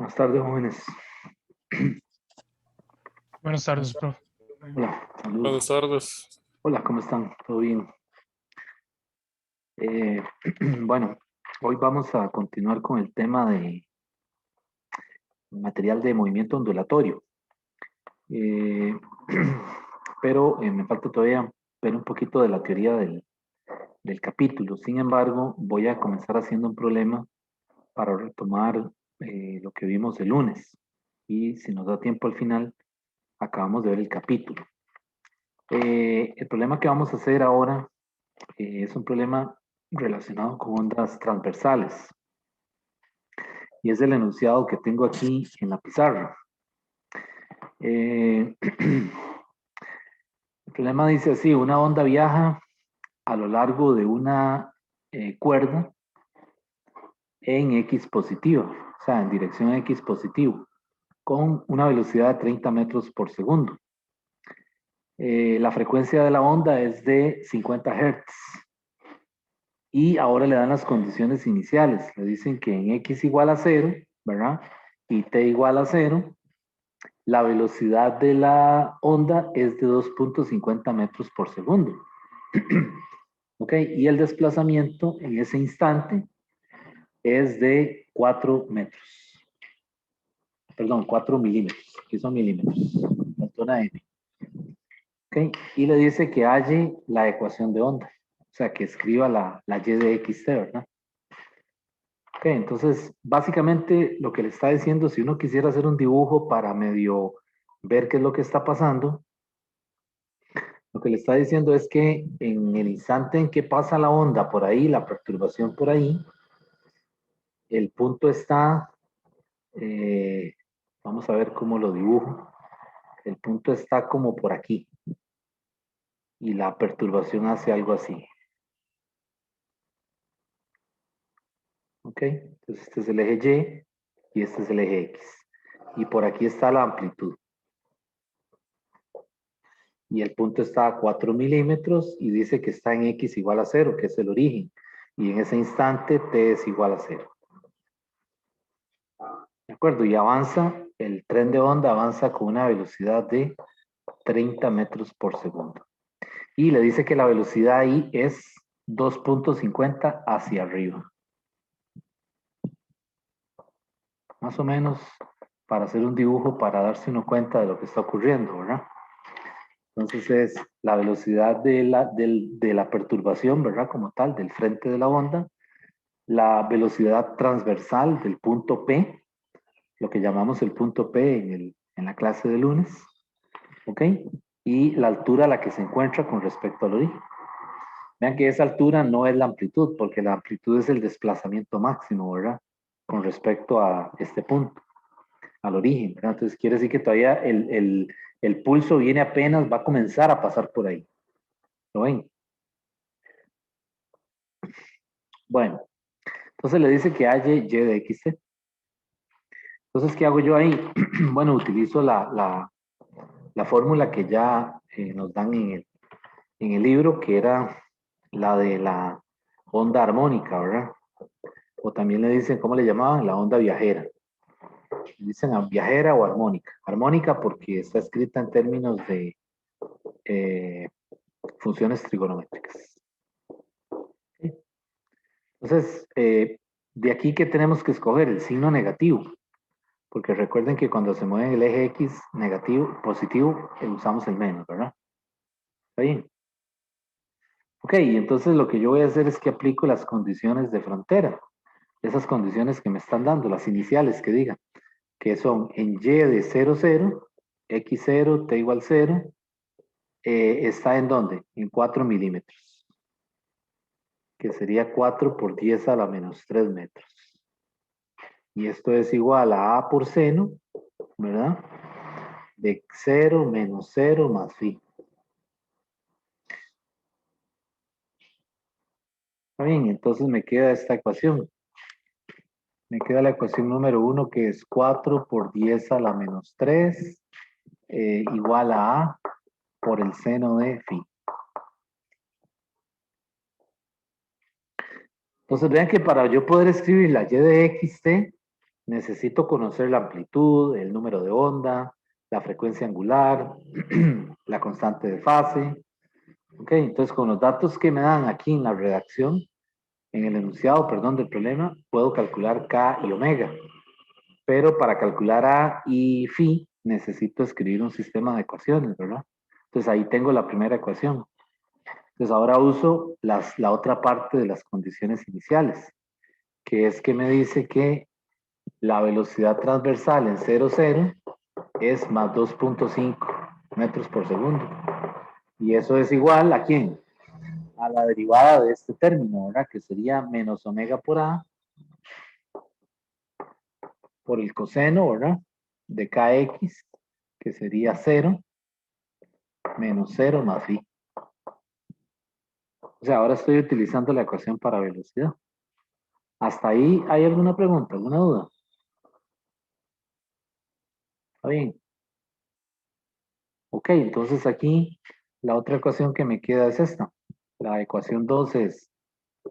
Buenas tardes, jóvenes. Buenas tardes, profe. Hola, saludos. Buenas tardes. Hola, ¿cómo están? ¿Todo bien? Bueno, hoy vamos a continuar con el tema de material de movimiento ondulatorio. Pero me falta todavía ver un poquito de la teoría del capítulo. Sin embargo, voy a comenzar haciendo un problema para retomar lo que vimos el lunes. Y si nos da tiempo al final, acabamos de ver el capítulo. El problema que vamos a hacer ahora es un problema relacionado con ondas transversales. Y es el enunciado que tengo aquí en la pizarra. El problema dice así: una onda viaja a lo largo de una cuerda en X positiva, o sea, en dirección X positivo, con una velocidad de 30 metros por segundo. La frecuencia de la onda es de 50 Hz. Y ahora le dan las condiciones iniciales. Le dicen que en X igual a 0, ¿verdad? Y T igual a 0. La velocidad de la onda es de 2.50 metros por segundo. ¿Ok? Y el desplazamiento en ese instante es de 4 metros. Perdón, 4 milímetros. Aquí son milímetros. La altura M. ¿Ok? Y le dice que halle la ecuación de onda. O sea, que escriba la Y de XT, ¿verdad? Ok, entonces, básicamente lo que le está diciendo, si uno quisiera hacer un dibujo para medio ver qué es lo que está pasando, lo que le está diciendo es que en el instante en que pasa la onda por ahí, la perturbación por ahí, el punto está, vamos a ver cómo lo dibujo, el punto está como por aquí y la perturbación hace algo así. Ok, entonces este es el eje Y y este es el eje X. Y por aquí está la amplitud. Y el punto está a 4 milímetros y dice que está en X igual a 0, que es el origen. Y en ese instante T es igual a 0. ¿De acuerdo? Y avanza, el tren de onda avanza con una velocidad de 30 metros por segundo. Y le dice que la velocidad ahí es 2.50 hacia arriba. Más o menos para hacer un dibujo, para darse uno cuenta de lo que está ocurriendo, ¿verdad? Entonces es la velocidad de la perturbación, ¿verdad? Como tal, del frente de la onda, la velocidad transversal del punto P, lo que llamamos el punto P en la clase de lunes, ¿ok? Y la altura a la que se encuentra con respecto al origen. Vean que esa altura no es la amplitud, porque la amplitud es el desplazamiento máximo, ¿verdad? Con respecto a este punto, al origen, ¿verdad? Entonces quiere decir que todavía el pulso viene apenas, va a comenzar a pasar por ahí. ¿Lo ven? Bueno, entonces le dice que halle Y de XT. Entonces, ¿qué hago yo ahí? Bueno, utilizo la fórmula que ya nos dan en el libro, que era la de la onda armónica, ¿verdad? O también le dicen, ¿cómo le llamaban? La onda viajera. Dicen viajera o armónica. Armónica porque está escrita en términos de funciones trigonométricas. Entonces, de aquí, ¿qué tenemos que escoger? El signo negativo. Porque recuerden que cuando se mueve el eje X negativo, positivo, usamos el menos, ¿verdad? ¿Está bien? Ok, entonces lo que yo voy a hacer es que aplico las condiciones de frontera. Esas condiciones que me están dando, las iniciales que digan, que son en Y de 0, 0, X 0, T igual 0, está en ¿dónde? En 4 milímetros, que sería 4 por 10 a la menos 3 metros. Y esto es igual a por seno, ¿verdad? De 0 menos 0 más phi. Está bien, entonces me queda esta ecuación. Me queda la ecuación número 1, que es 4 por 10 a la menos 3 igual a por el seno de phi. Entonces vean que para yo poder escribir la y de xt, necesito conocer la amplitud, el número de onda, la frecuencia angular, la constante de fase. Ok, entonces con los datos que me dan aquí en la redacción, en el enunciado, perdón, del problema, puedo calcular K y omega. Pero para calcular A y phi, necesito escribir un sistema de ecuaciones, ¿verdad? Entonces ahí tengo la primera ecuación. Entonces ahora uso la otra parte de las condiciones iniciales, que es que me dice que la velocidad transversal en 0, 0 es más 2.5 metros por segundo. Y eso es igual ¿a quién? A la derivada de este término, ¿verdad? Que sería menos omega por A por el coseno, ¿verdad? De kx, que sería 0, menos 0 más phi. O sea, ahora estoy utilizando la ecuación para velocidad. ¿Hasta ahí hay alguna pregunta, alguna duda? ¿Está bien? Ok, entonces aquí la otra ecuación que me queda es esta. La ecuación 2 es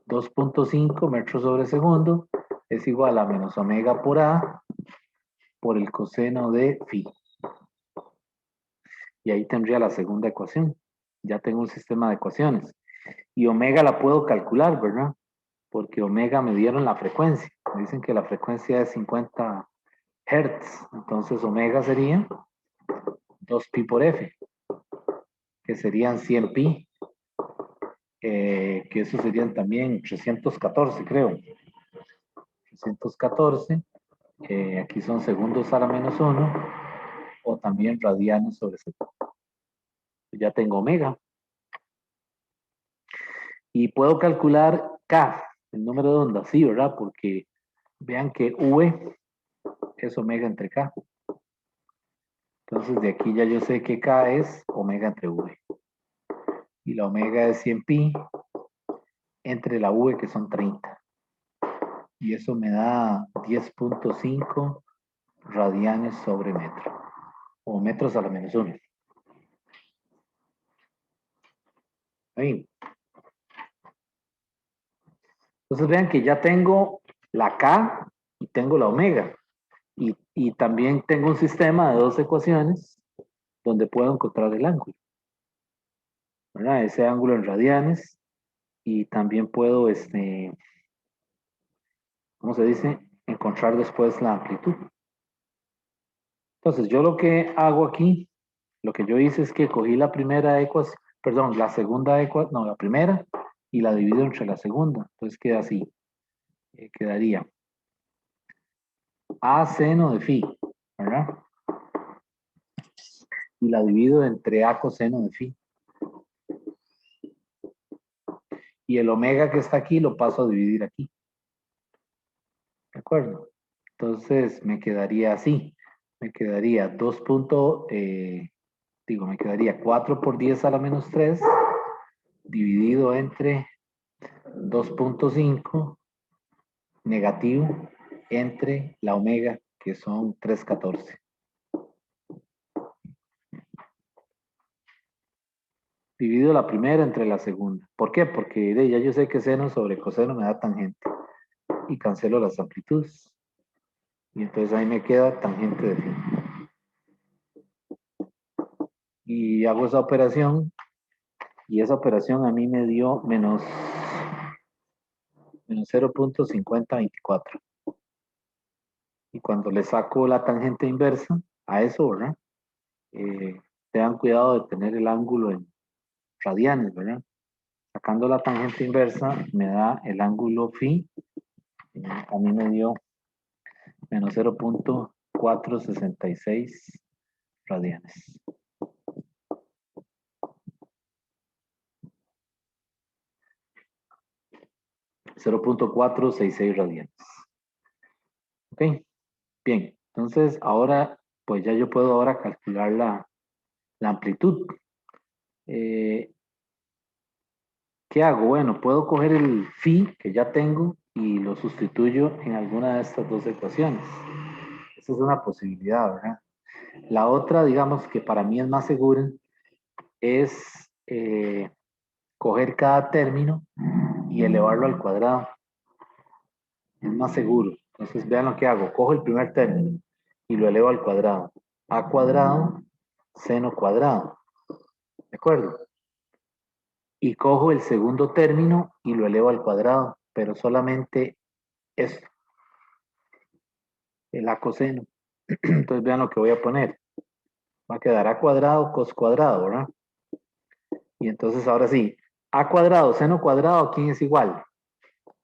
2.5 metros sobre segundo es igual a menos omega por A por el coseno de phi. Y ahí tendría la segunda ecuación. Ya tengo un sistema de ecuaciones. Y omega la puedo calcular, ¿verdad? Porque omega me dieron la frecuencia. Me dicen que la frecuencia es 50 Hertz. Entonces omega sería 2pi por f, que serían 100 pi, que eso serían también 314, creo. 314, aquí son segundos a la menos 1, o también radianes sobre segundo. Ya tengo omega. Y puedo calcular K, el número de ondas, sí, ¿verdad? Porque vean que V es omega entre K. Entonces de aquí ya yo sé que K es omega entre V. Y la omega es 100 pi entre la V, que son 30. Y eso me da 10.5 radianes sobre metro. O metros a la menos 1. Ahí. Entonces vean que ya tengo la K y tengo la omega. Y también tengo un sistema de dos ecuaciones donde puedo encontrar el ángulo, ¿verdad? Ese ángulo en radianes. Y también puedo, ¿cómo se dice? Encontrar después la amplitud. Entonces yo lo que hago aquí, lo que yo hice es que cogí la primera ecuación, perdón, la segunda ecuación, no, la primera, y la divido entre la segunda. Entonces queda así. Quedaría A seno de phi, ¿verdad? Y la divido entre A coseno de phi. Y el omega que está aquí lo paso a dividir aquí. ¿De acuerdo? Entonces me quedaría así. Me quedaría me quedaría 4 por 10 a la menos 3 dividido entre 2.5 negativo entre la omega, que son 3.14. Divido la primera entre la segunda. ¿Por qué? Porque ya yo sé que seno sobre coseno me da tangente. Y cancelo las amplitudes. Y entonces ahí me queda tangente de phi. Y hago esa operación. Y esa operación a mí me dio menos 0.5024. Y cuando le saco la tangente inversa a eso, ¿verdad? Tengan cuidado de tener el ángulo en radianes, ¿verdad? Sacando la tangente inversa me da el ángulo phi. A mí me dio menos 0.466 radianes. 0.466 radianes. Ok, bien. Entonces ahora, pues ya yo puedo ahora calcular la amplitud. ¿Qué hago? Bueno, puedo coger el phi que ya tengo y lo sustituyo en alguna de estas dos ecuaciones. Esa es una posibilidad, ¿verdad? La otra, digamos que para mí es más segura, es coger cada término y elevarlo al cuadrado. Es más seguro. Entonces vean lo que hago. Cojo el primer término y lo elevo al cuadrado. A cuadrado, seno cuadrado. ¿De acuerdo? Y cojo el segundo término y lo elevo al cuadrado, pero solamente esto, el a coseno. Entonces vean lo que voy a poner. Va a quedar a cuadrado, cos cuadrado, ¿verdad? Y entonces ahora sí, a cuadrado, seno cuadrado, ¿quién es igual?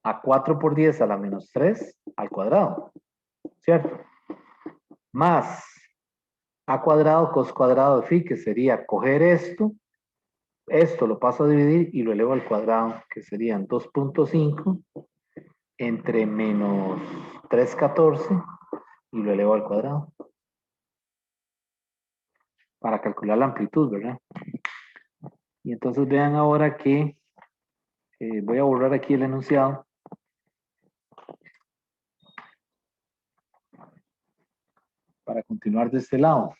A 4 por 10 a la menos 3 al cuadrado, ¿cierto? Más a cuadrado, cos cuadrado de phi, que sería coger esto lo paso a dividir y lo elevo al cuadrado, que serían 2.5 entre menos 3,14 y lo elevo al cuadrado. Para calcular la amplitud, ¿verdad? Y entonces vean ahora que voy a borrar aquí el enunciado. Para continuar de este lado.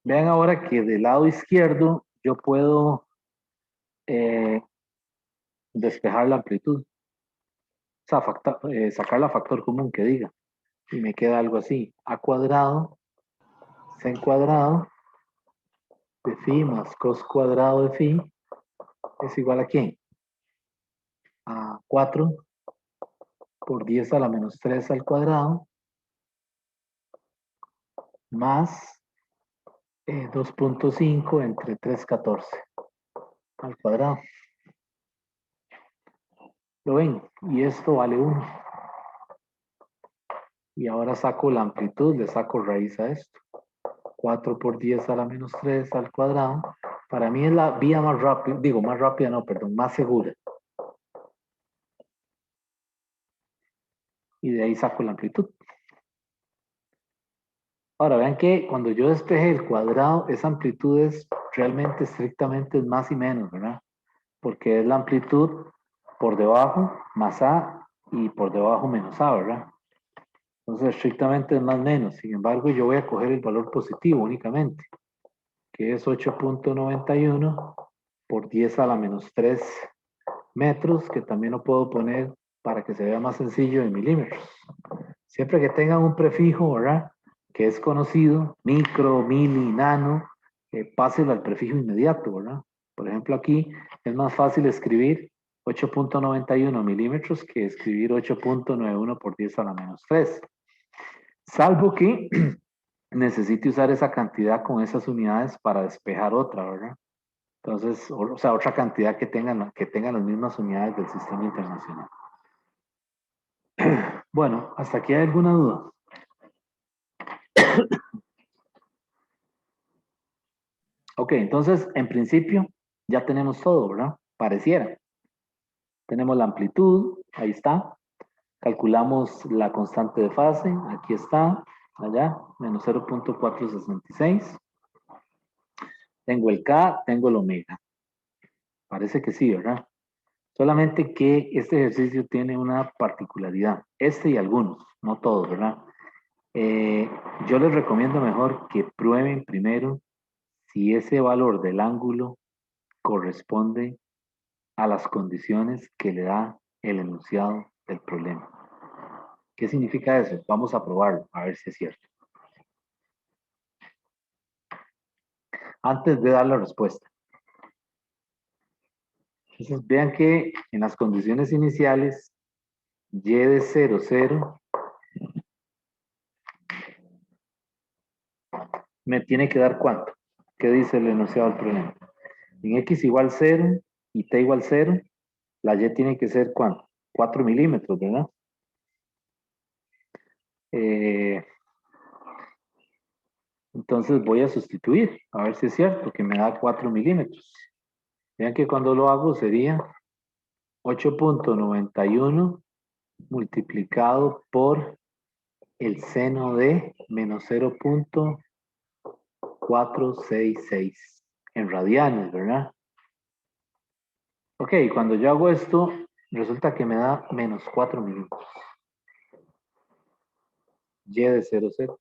Vean ahora que del lado izquierdo yo puedo despejar la amplitud. O sea, sacar la factor común que diga. Y me queda algo así. A cuadrado, sen cuadrado, de phi más cos cuadrado de phi es igual a ¿quién? A 4 por 10 a la menos 3 al cuadrado más 2.5 entre 3,14 al cuadrado. ¿Lo ven? Y esto vale 1. Y ahora saco la amplitud, le saco raíz a esto. 4 por 10 a la menos 3 al cuadrado. Para mí es la vía más rápida, digo, más rápida no, perdón, más segura. Y de ahí saco la amplitud. Ahora, vean que cuando yo despeje el cuadrado, esa amplitud es realmente estrictamente es más y menos, ¿verdad? Porque es la amplitud por debajo más A y por debajo menos A, ¿verdad? Entonces, estrictamente es más menos. Sin embargo, yo voy a coger el valor positivo únicamente, que es 8.91 por 10 a la menos 3 metros, que también lo puedo poner para que se vea más sencillo en milímetros. Siempre que tengan un prefijo, ¿verdad? Que es conocido, micro, mili, nano, páselo al prefijo inmediato, ¿verdad? Por ejemplo, aquí es más fácil escribir 8.91 milímetros que escribir 8.91 por 10 a la menos 3. Salvo que necesite usar esa cantidad con esas unidades para despejar otra, ¿verdad? Entonces, o sea, otra cantidad que tengan las mismas unidades del sistema internacional. Bueno, ¿hasta aquí hay alguna duda? Ok, entonces, en principio, ya tenemos todo, ¿verdad? Pareciera. Tenemos la amplitud, ahí está. Calculamos la constante de fase, aquí está, allá, menos 0.466. Tengo el K, tengo el omega. Parece que sí, ¿verdad? Solamente que este ejercicio tiene una particularidad, este y algunos, no todos, ¿verdad? Yo les recomiendo mejor que prueben primero si ese valor del ángulo corresponde a las condiciones que le da el enunciado del problema. ¿Qué significa eso? Vamos a probarlo, a ver si es cierto. Antes de dar la respuesta. Entonces, vean que en las condiciones iniciales, y de 0, 0, me tiene que dar ¿cuánto? ¿Qué dice el enunciado del problema? En x igual 0 y t igual 0, la y tiene que ser ¿cuánto? 4 milímetros, ¿verdad? Entonces voy a sustituir, a ver si es cierto, que me da 4 milímetros. Vean que cuando lo hago sería 8.91 multiplicado por el seno de menos 0.466 en radianes, ¿verdad? Ok, cuando yo hago esto, resulta que me da menos 4 milímetros. Y de 0, 0.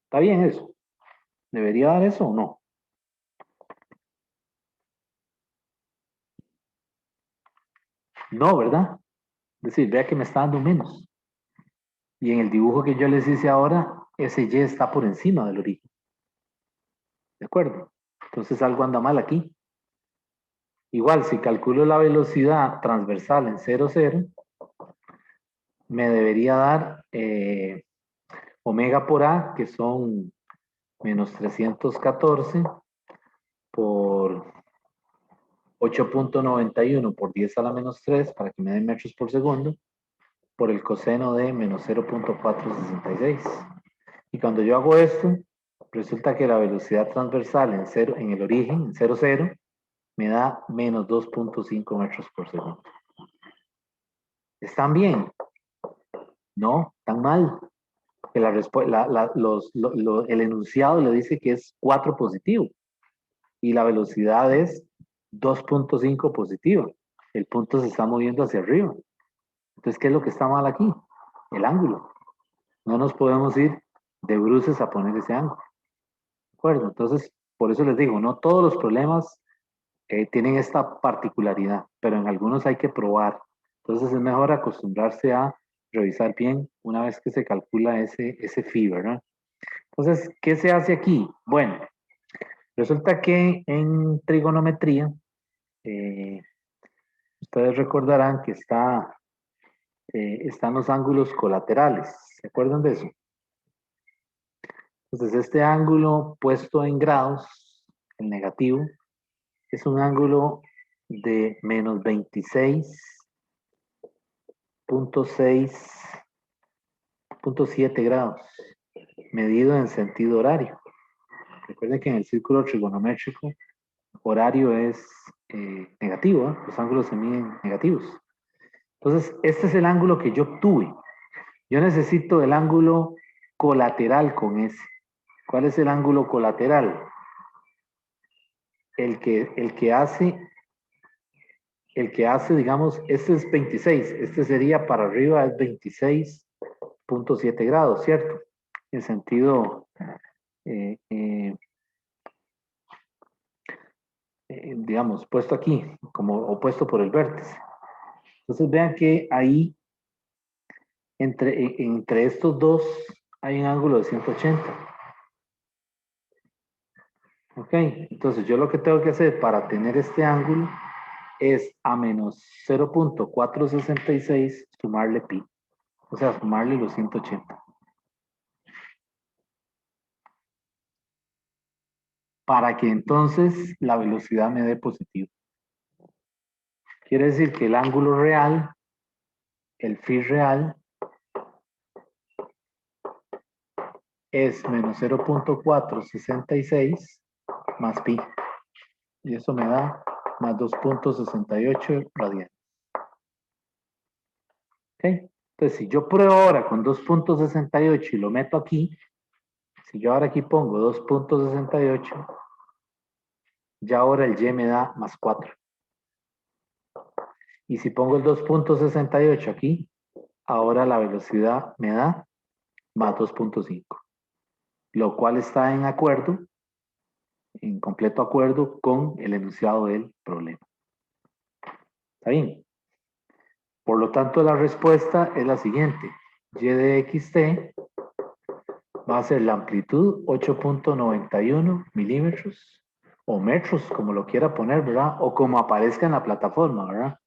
¿Está bien eso? ¿Debería dar eso o no? No, ¿verdad? Es decir, vea que me está dando menos. Y en el dibujo que yo les hice ahora, ese Y está por encima del origen. ¿De acuerdo? Entonces algo anda mal aquí. Igual, si calculo la velocidad transversal en 0, 0, me debería dar omega por A, que son menos 314 por 8.91 por 10 a la menos 3, para que me den metros por segundo, por el coseno de menos 0.466. Y cuando yo hago esto, resulta que la velocidad transversal en el origen, en 0, 0, me da menos 2.5 metros por segundo. ¿Están bien? No, están mal. Que el enunciado le dice que es 4 positivo y la velocidad es 2.5 positiva. El punto se está moviendo hacia arriba. Entonces, ¿qué es lo que está mal aquí? El ángulo. No nos podemos ir de bruces a poner ese ángulo. ¿De acuerdo? Entonces, por eso les digo, no todos los problemas tienen esta particularidad, pero en algunos hay que probar. Entonces, es mejor acostumbrarse a revisar bien una vez que se calcula ese phi, ¿verdad? Entonces, ¿qué se hace aquí? Bueno, resulta que en trigonometría, eh, ustedes recordarán que están los ángulos colaterales. ¿Se acuerdan de eso? Entonces, este ángulo puesto en grados, el negativo, es un ángulo de menos 26.7 grados, medido en sentido horario. Recuerden que en el círculo trigonométrico, horario es negativo, ¿eh? Los ángulos se miden negativos. Entonces, este es el ángulo que yo obtuve. Yo necesito el ángulo colateral con ese. ¿Cuál es el ángulo colateral? El que hace, digamos, este es 26, este sería para arriba, es 26.7 grados, ¿cierto? En sentido, eh, eh, digamos, puesto aquí, como opuesto por el vértice. Entonces vean que ahí, entre estos dos, hay un ángulo de 180. ¿Ok? Entonces yo lo que tengo que hacer para tener este ángulo es a menos 0.466 sumarle pi. O sea, sumarle los 180. Para que entonces la velocidad me dé positivo. Quiere decir que el ángulo real, el phi real, es menos 0.466 más pi. Y eso me da más 2.68 radianes. ¿Ok? Entonces, si yo pruebo ahora con 2.68 y lo meto aquí, si yo ahora aquí pongo 2.68, ya ahora el y me da más 4. Y si pongo el 2.68 aquí, ahora la velocidad me da más 2.5. Lo cual está en acuerdo, en completo acuerdo con el enunciado del problema. ¿Está bien? Por lo tanto, la respuesta es la siguiente. Y de xt va a ser la amplitud 8.91 milímetros o metros, como lo quiera poner, ¿verdad? O como aparezca en la plataforma, ¿verdad?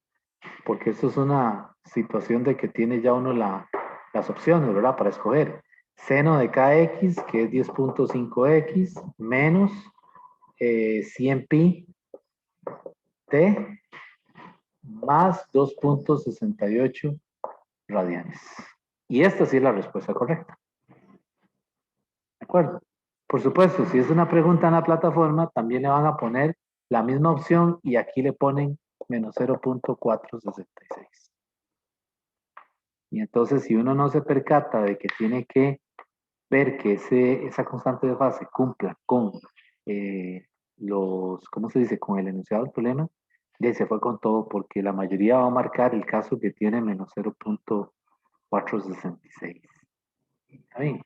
Porque esto es una situación de que tiene ya uno las opciones, ¿verdad? Para escoger. Seno de kx, que es 10.5x, menos 100 pi t más 2.68 radianes. Y esta sí es la respuesta correcta. ¿De acuerdo? Por supuesto, si es una pregunta en la plataforma, también le van a poner la misma opción y aquí le ponen menos 0.466. Y entonces, si uno no se percata de que tiene que ver que esa constante de fase cumpla con ¿cómo se dice? Con el enunciado del problema, Y se fue con todo porque la mayoría va a marcar el caso que tiene menos 0.466. ¿Está bien?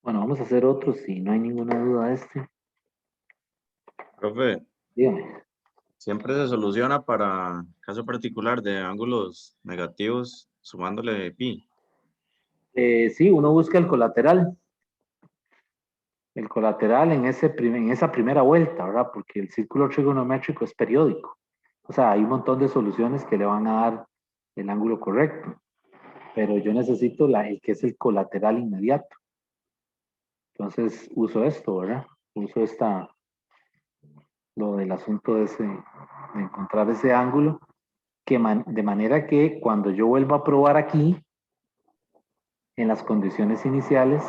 Bueno, vamos a hacer otro si no hay ninguna duda de este. Profe, Dígame. siempre se soluciona para caso particular de ángulos negativos sumándole pi. Sí, uno busca el colateral. El colateral en esa primera vuelta, ¿verdad? Porque el círculo trigonométrico es periódico. O sea, hay un montón de soluciones que le van a dar el ángulo correcto. Pero yo necesito el que es el colateral inmediato. Entonces uso esto, ¿verdad? Uso lo del asunto de encontrar ese ángulo, de manera que cuando yo vuelva a probar aquí, en las condiciones iniciales,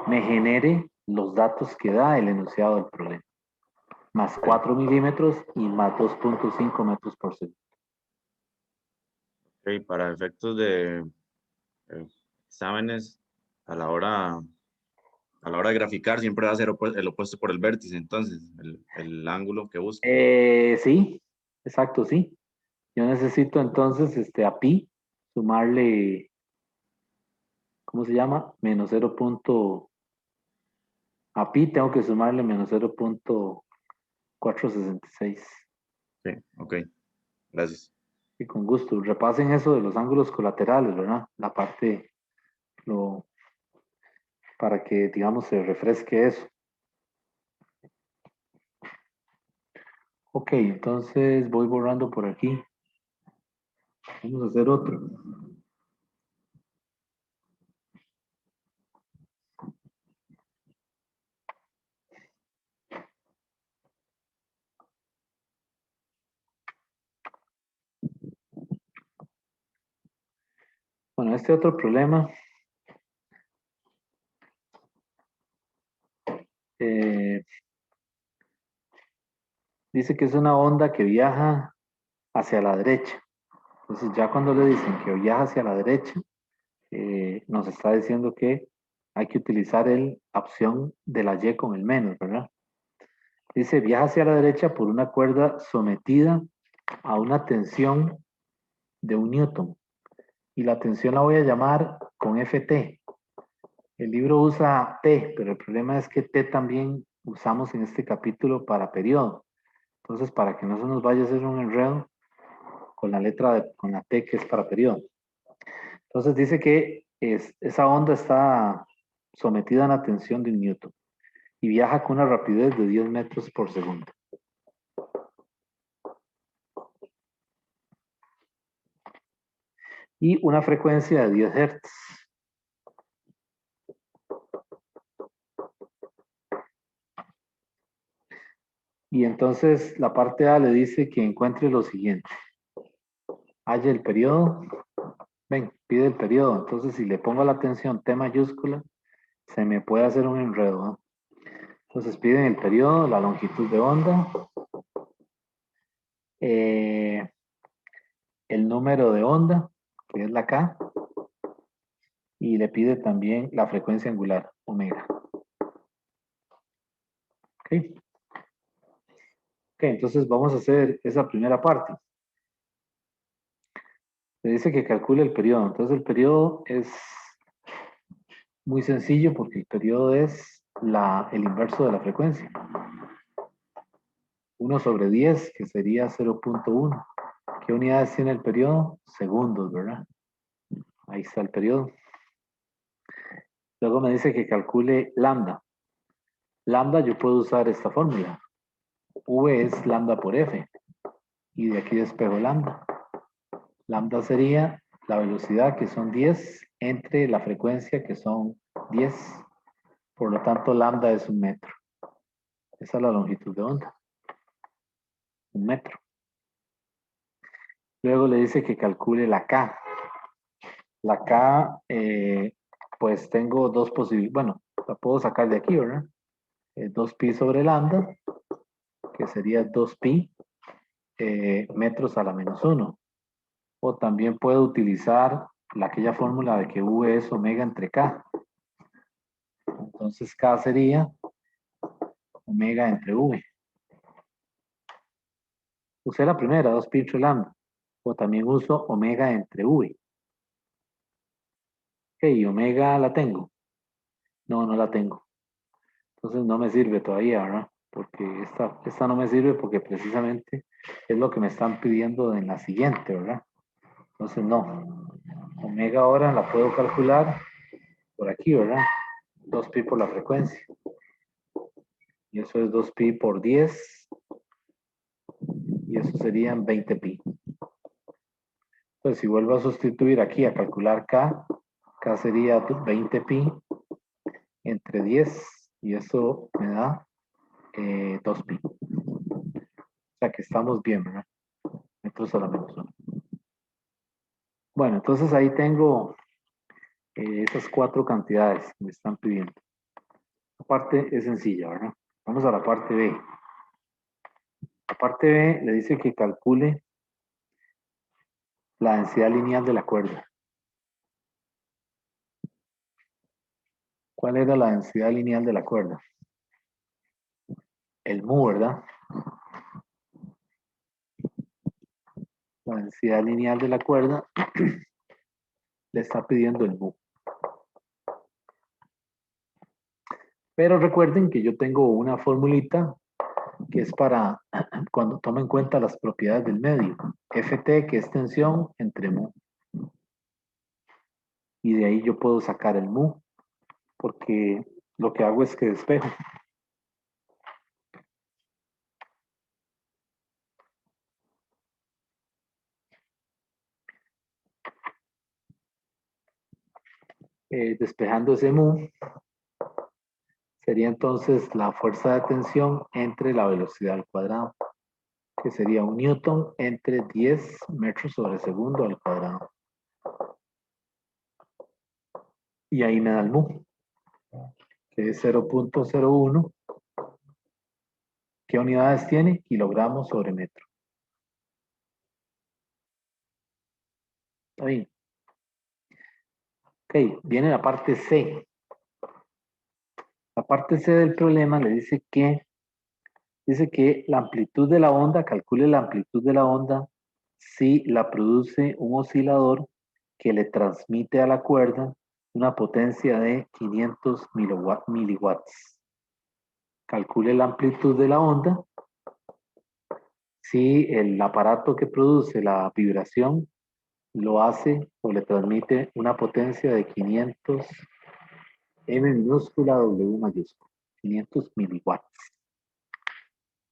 me genere los datos que da el enunciado del problema, más 4 milímetros y más 2.5 metros por segundo. Ok, para efectos de exámenes, a la hora de graficar siempre va a ser el opuesto por el vértice, entonces, el ángulo que busco. Sí, exacto, sí. Yo necesito entonces a pi sumarle, ¿cómo se llama? Menos 0. A pi tengo que sumarle menos 0.466. Sí, ok, gracias. Y con gusto, repasen eso de los ángulos colaterales, ¿verdad? La parte, para que, digamos, se refresque eso. Ok, entonces voy borrando por aquí. Vamos a hacer otro. Bueno, este otro problema dice que es una onda que viaja hacia la derecha. Entonces ya cuando le dicen que viaja hacia la derecha, nos está diciendo que hay que utilizar la opción de la Y con el menos, ¿verdad? Dice viaja hacia la derecha por una cuerda sometida a una tensión de 1 newton. Y la tensión la voy a llamar con FT. El libro usa T, pero el problema es que T también usamos en este capítulo para periodo. Entonces, para que no se nos vaya a hacer un enredo con con la T que es para periodo. Entonces dice que esa onda está sometida a una tensión de 1 newton y viaja con una rapidez de 10 metros por segundo. Y una frecuencia de 10 Hz. Y entonces la parte A le dice que encuentre lo siguiente. Halla el periodo. Ven, pide el periodo. Entonces si le pongo la tensión T mayúscula, se me puede hacer un enredo, ¿no? Entonces piden el periodo, la longitud de onda, el número de onda, que es la K, y le pide también la frecuencia angular, omega. ¿Ok? Ok, entonces vamos a hacer esa primera parte. Le dice que calcule el periodo. Entonces el periodo es muy sencillo porque el periodo es el inverso de la frecuencia. 1/10, que sería 0.1. ¿Qué unidades tiene el periodo? Segundos, ¿verdad? Ahí está el periodo. Luego me dice que calcule lambda. Lambda yo puedo usar esta fórmula. V es lambda por F. Y de aquí despejo lambda. Lambda sería la velocidad, que son 10, entre la frecuencia, que son 10. Por lo tanto, lambda es 1 metro. Esa es la longitud de onda. 1 metro. Luego le dice que calcule la K. La K, pues tengo dos posibilidades. Bueno, la puedo sacar de aquí, ¿verdad? 2pi sobre lambda, que sería 2pi metros a la menos 1. O también puedo utilizar aquella fórmula de que V es omega entre K. Entonces K sería omega entre V. Usé la primera, 2pi entre lambda. O también uso omega entre V. Ok, ¿y omega la tengo? No, no la tengo. Entonces no me sirve todavía, ¿verdad? Porque esta no me sirve porque precisamente es lo que me están pidiendo en la siguiente, ¿verdad? Entonces no. Omega ahora la puedo calcular por aquí, ¿verdad? 2pi por la frecuencia. Y eso es 2pi por 10. Y eso serían 20pi. Entonces si vuelvo a sustituir aquí a calcular K, K sería 20pi entre 10. Y eso me da 2pi. O sea que estamos bien, ¿verdad? Metros a la menos 1. Bueno, entonces ahí tengo esas 4 cantidades que me están pidiendo. La parte es sencilla, ¿verdad? Vamos a la parte B. La parte B le dice que calcule la densidad lineal de la cuerda. ¿Cuál era la densidad lineal de la cuerda? El mu, ¿verdad? La densidad lineal de la cuerda le está pidiendo el mu. Pero recuerden que yo tengo una formulita que es para cuando toma en cuenta las propiedades del medio. Ft, que es tensión, entre mu. Y de ahí yo puedo sacar el mu, porque lo que hago es que despejo. Despejando ese mu, sería entonces la fuerza de tensión entre la velocidad al cuadrado, que sería un newton entre 10 metros sobre segundo al cuadrado. Y ahí me da el mu, que es 0.01. ¿Qué unidades tiene? Kilogramos sobre metro. ¿Está bien? Ok, viene la parte C. La parte C del problema le dice que la amplitud de la onda, calcule la amplitud de la onda si la produce un oscilador que le transmite a la cuerda una potencia de 500 miliwatts. Calcule la amplitud de la onda si el aparato que produce la vibración lo hace o le transmite una potencia de 500 M minúscula W mayúscula, 500 miliwatts.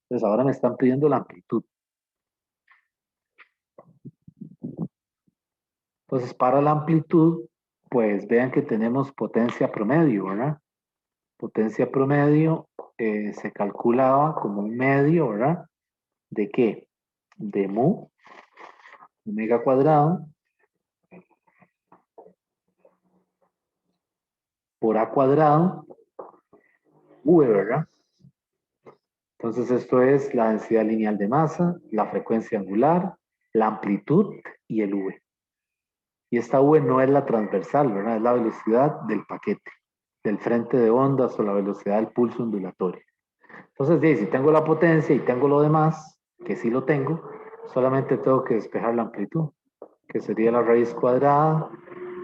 Entonces ahora me están pidiendo la amplitud. Entonces para la amplitud, pues vean que tenemos potencia promedio, ¿verdad? Potencia promedio se calculaba como un medio, ¿verdad? ¿De qué? De mu, omega cuadrado, por a cuadrado, v, ¿verdad? Entonces esto es la densidad lineal de masa, la frecuencia angular, la amplitud y el v. Y esta v no es la transversal, ¿verdad? Es la velocidad del paquete, del frente de ondas o la velocidad del pulso ondulatorio. Entonces, si tengo la potencia y tengo lo demás, que sí lo tengo, solamente tengo que despejar la amplitud, que sería la raíz cuadrada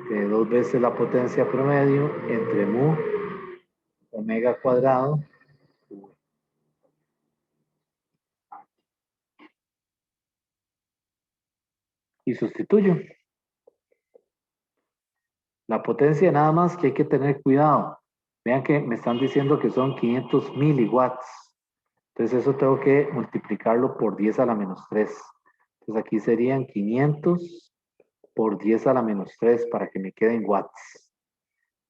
de 2 veces la potencia promedio entre mu omega cuadrado. Y sustituyo. La potencia nada más que hay que tener cuidado. Vean que me están diciendo que son 500 miliwatts. Entonces eso tengo que multiplicarlo por 10 a la menos 3. Entonces aquí serían 500 por 10 a la menos 3 para que me queden watts.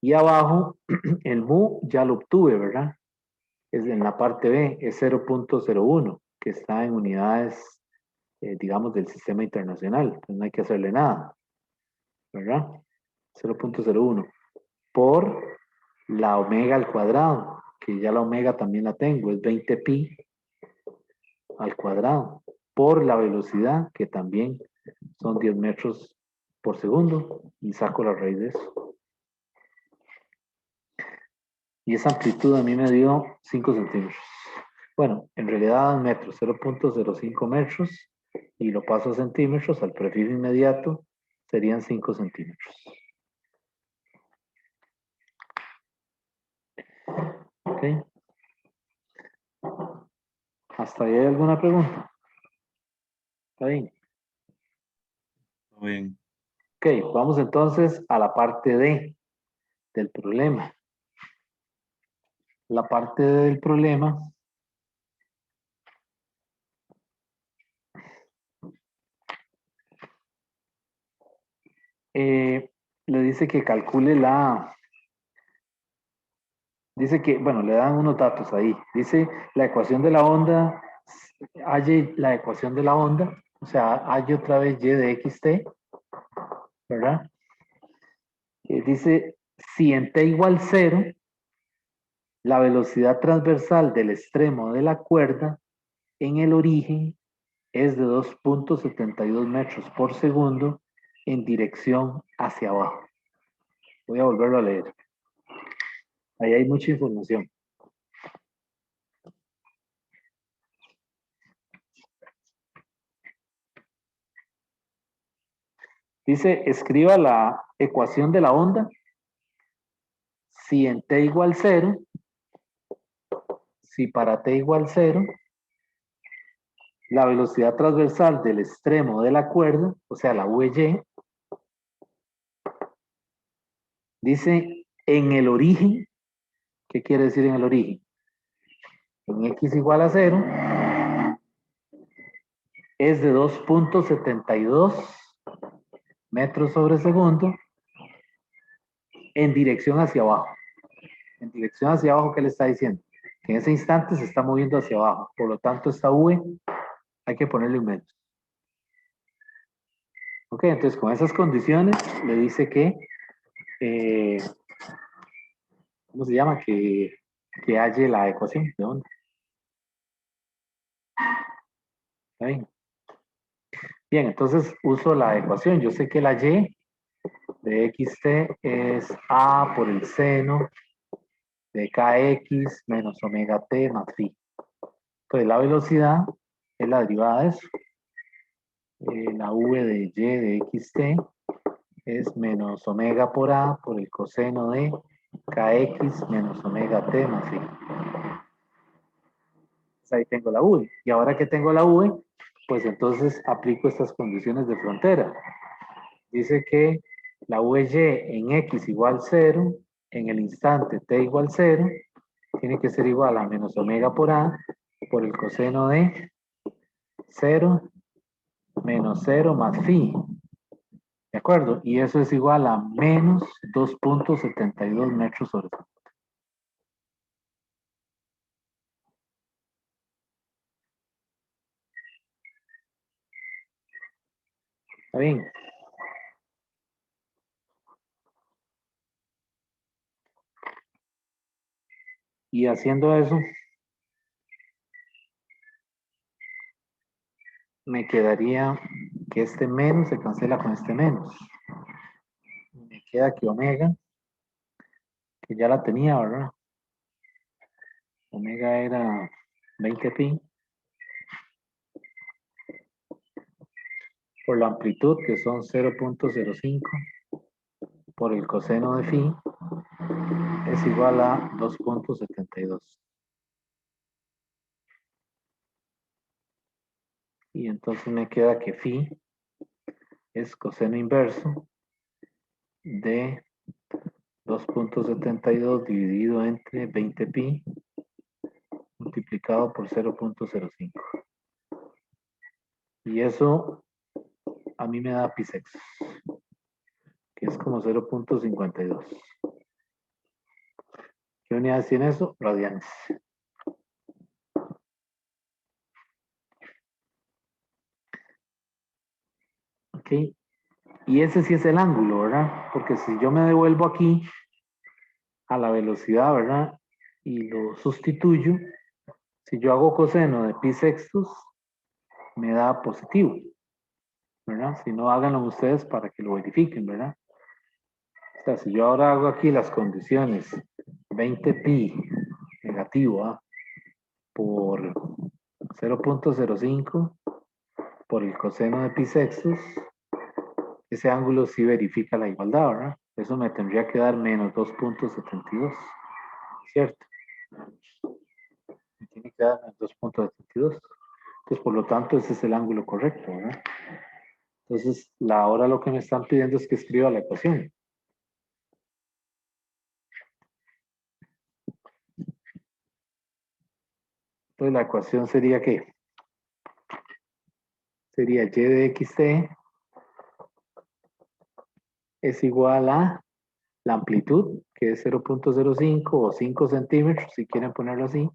Y abajo el mu ya lo obtuve, ¿verdad? Es en la parte B, es 0.01, que está en unidades digamos, del sistema internacional. Entonces no hay que hacerle nada, ¿verdad? 0.01 por la omega al cuadrado, que ya la omega también la tengo, es 20 pi al cuadrado, por la velocidad, que también son 10 metros por segundo, y saco la raíz de eso. Y esa amplitud a mí me dio 5 centímetros. Bueno, en realidad 2 metros, 0.05 metros, y lo paso a centímetros, al prefijo inmediato, serían 5 centímetros. ¿Ok? ¿Hasta ahí hay alguna pregunta? ¿Está bien? Muy bien. Ok, vamos entonces a la parte D del problema. La parte D del problema le dice que calcule dice que, bueno, le dan unos datos ahí. Dice la ecuación de la onda, halle la ecuación de la onda, o sea, halle otra vez y de xt, ¿verdad? Dice, si en t igual 0, la velocidad transversal del extremo de la cuerda en el origen es de 2.72 metros por segundo en dirección hacia abajo. Voy a volverlo a leer. Ahí hay mucha información. Dice, escriba la ecuación de la onda. Si en t igual 0, si para t igual 0, la velocidad transversal del extremo de la cuerda, o sea, la VY, dice en el origen. ¿Qué quiere decir en el origen? En x igual a 0, es de 2.72 metros sobre segundo en dirección hacia abajo. En dirección hacia abajo, ¿qué le está diciendo? Que en ese instante se está moviendo hacia abajo. Por lo tanto, esta V hay que ponerle un menos. Ok, entonces con esas condiciones le dice que, ¿cómo se llama? Que halle la ecuación de onda. ¿Está bien? Bien, entonces uso la ecuación. Yo sé que la y de xt es a por el seno de kx menos omega t más phi. Entonces la velocidad es la derivada de eso. La v de y de xt es menos omega por a por el coseno de kx menos omega t más phi. Entonces ahí tengo la v. Y ahora que tengo la v, pues entonces aplico estas condiciones de frontera. Dice que la VY en x igual 0, en el instante t igual 0, tiene que ser igual a menos omega por a por el coseno de 0 menos 0 más phi. ¿De acuerdo? Y eso es igual a menos 2.72 metros sobre segundo. ¿Está bien? Y haciendo eso, me quedaría que este menos se cancela con este menos. Me queda que omega, que ya la tenía, ¿verdad? Omega era 20 pi. Por la amplitud, que son 0.05, por el coseno de phi, es igual a 2.72. Y entonces me queda que phi es coseno inverso de 2.72 dividido entre 20 pi multiplicado por 0.05. Y eso a mí me da pisexos, que es como 0.52. ¿Qué unidades tiene eso? Radianes. ¿Ok? Y ese sí es el ángulo, ¿verdad? Porque si yo me devuelvo aquí a la velocidad, ¿verdad? Y lo sustituyo, si yo hago coseno de pi sextos, me da positivo, ¿verdad? Si no, háganlo ustedes para que lo verifiquen, ¿verdad? O sea, si yo ahora hago aquí las condiciones 20 pi negativo ¿ah? Por 0.05 por el coseno de pi sextos, ese ángulo sí verifica la igualdad, ¿verdad? Eso me tendría que dar menos 2.72, ¿cierto? Me tiene que dar menos 2.72. Entonces, por lo tanto, ese es el ángulo correcto, ¿verdad? Entonces, ahora lo que me están pidiendo es que escriba la ecuación. Entonces, la ecuación sería ¿qué? Sería y de xt es igual a la amplitud, que es 0.05 o 5 centímetros, si quieren ponerlo así,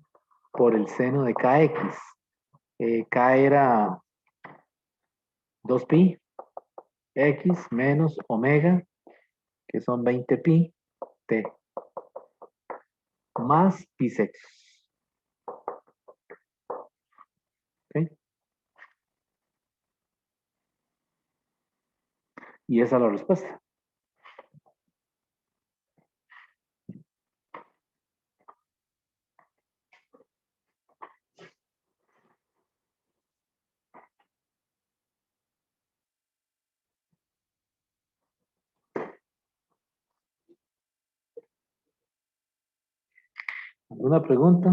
por el seno de kx. K era 2pi, x menos omega, que son 20 pi, t, más pi sextos. ¿Ok? Y esa es la respuesta. ¿Alguna pregunta?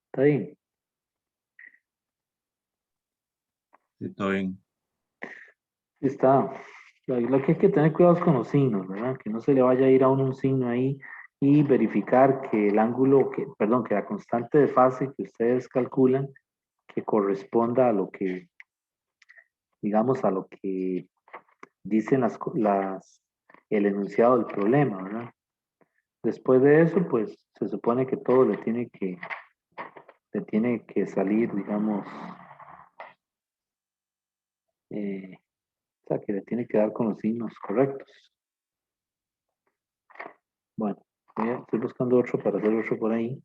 ¿Está bien? Sí, todo bien. Sí está. Lo que hay que tener cuidado es con los signos, ¿verdad? Que no se le vaya a ir a uno un signo ahí y verificar que el ángulo, perdón, que la constante de fase que ustedes calculan, que corresponda a lo que, digamos, a lo que dicen el enunciado del problema, ¿verdad? Después de eso, pues se supone que todo le tiene que salir, digamos, o sea, que le tiene que dar con los signos correctos. Bueno, estoy buscando otro para hacer otro por ahí.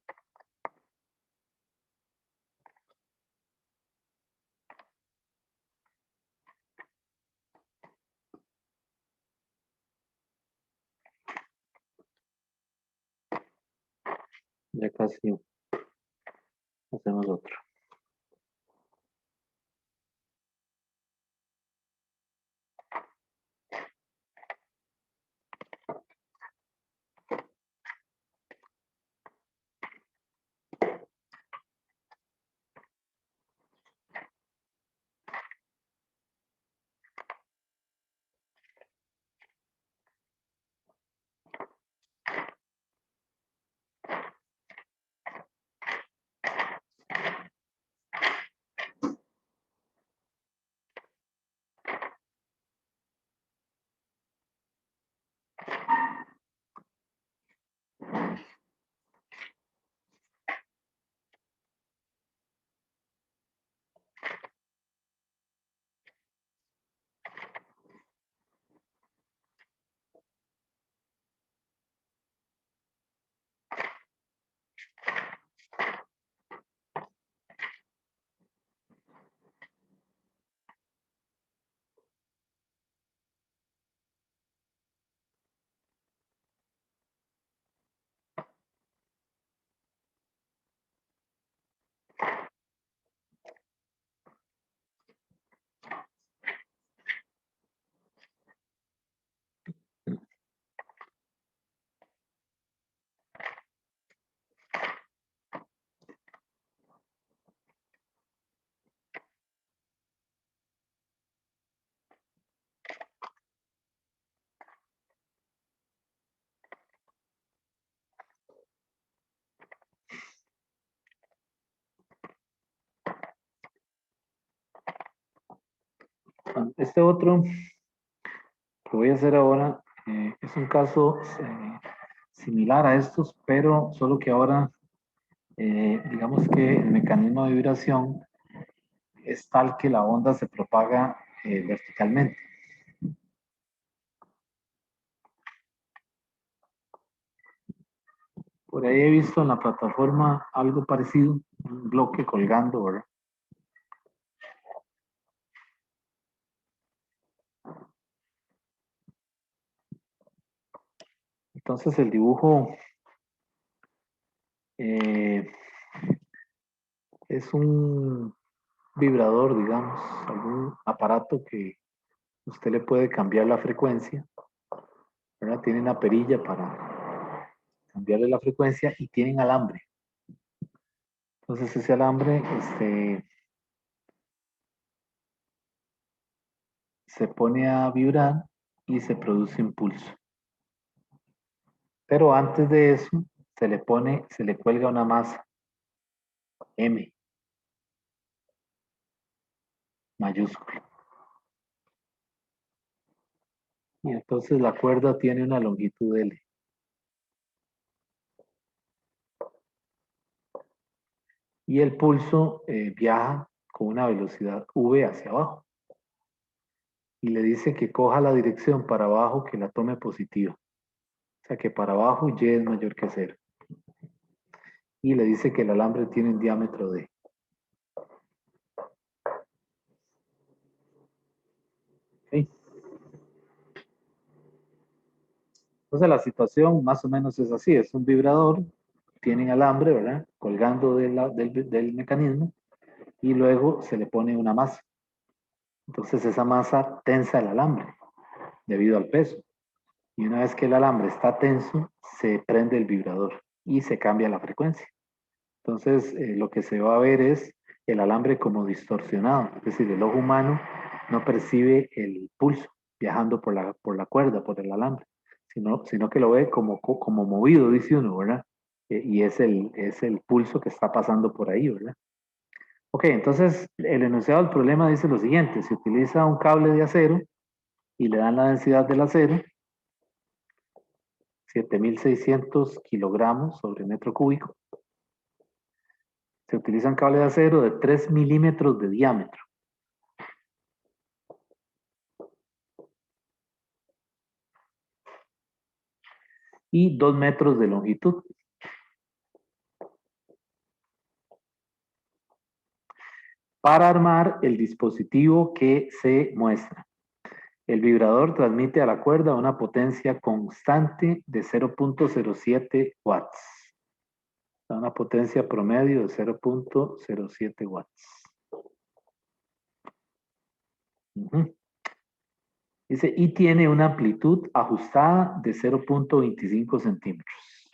Ya casi hacemos otro. Bueno, este otro que voy a hacer ahora es un caso similar a estos, pero solo que ahora digamos que el mecanismo de vibración es tal que la onda se propaga verticalmente. Por ahí he visto en la plataforma algo parecido, un bloque colgando, ¿verdad? Entonces el dibujo es un vibrador, digamos, algún aparato que usted le puede cambiar la frecuencia, ¿verdad? Tiene una perilla para cambiarle la frecuencia y tienen alambre. Entonces ese alambre se pone a vibrar y se produce impulso. Pero antes de eso se le cuelga una masa M mayúscula. Y entonces la cuerda tiene una longitud L. Y el pulso viaja con una velocidad V hacia abajo. Y le dice que coja la dirección para abajo, que la tome positiva. O sea que para abajo Y es mayor que 0. Y le dice que el alambre tiene un diámetro D. ¿Okay? Entonces la situación más o menos es así. Es un vibrador, tienen alambre, ¿verdad? Colgando del mecanismo y luego se le pone una masa. Entonces esa masa tensa el alambre debido al peso. Y una vez que el alambre está tenso, se prende el vibrador y se cambia la frecuencia. Entonces, lo que se va a ver es el alambre como distorsionado, es decir, el ojo humano no percibe el pulso viajando por la cuerda, por el alambre, sino que lo ve como movido, dice uno, ¿verdad? Y es el pulso que está pasando por ahí, ¿verdad? Ok, entonces el enunciado del problema dice lo siguiente: se utiliza un cable de acero y le dan la densidad del acero, 7.600 kilogramos sobre metro cúbico. Se utiliza un cable de acero de 3 milímetros de diámetro. Y 2 metros de longitud. Para armar el dispositivo que se muestra. El vibrador transmite a la cuerda una potencia constante de 0.07 watts. Una potencia promedio de 0.07 watts. Dice, y tiene una amplitud ajustada de 0.25 centímetros.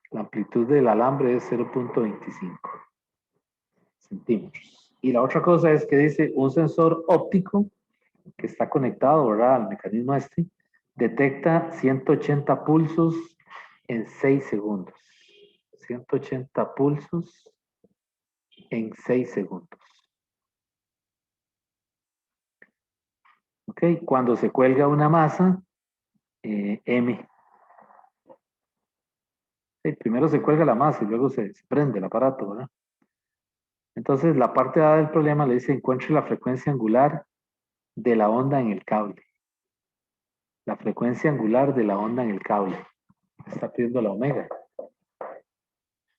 La amplitud del alambre es 0.25 centímetros. Y la otra cosa es que dice un sensor óptico que está conectado, ¿verdad?, al mecanismo detecta 180 pulsos en 6 segundos. 180 pulsos en 6 segundos. ¿Ok? Cuando se cuelga una masa, M. Sí, primero se cuelga la masa y luego se prende el aparato, ¿verdad? Entonces, la parte A del problema le dice encuentre la frecuencia angular de la onda en el cable. La frecuencia angular de la onda en el cable. Está pidiendo la omega.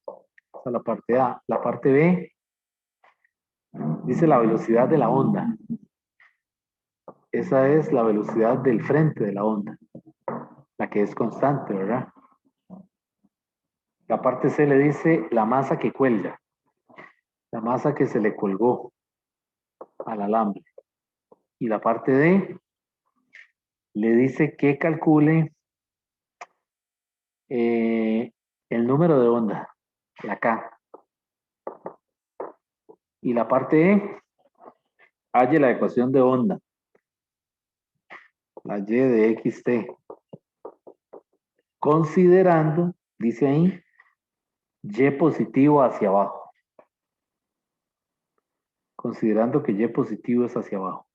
Esa es la parte A. La parte B dice la velocidad de la onda. Esa es la velocidad del frente de la onda, la que es constante, ¿verdad? La parte C le dice la masa que cuelga, la masa que se le colgó al alambre. Y la parte D le dice que calcule el número de onda, la K. Y la parte E, halle la ecuación de onda, la Y de XT, considerando, dice ahí, Y positivo hacia abajo. Considerando que Y positivo es hacia abajo.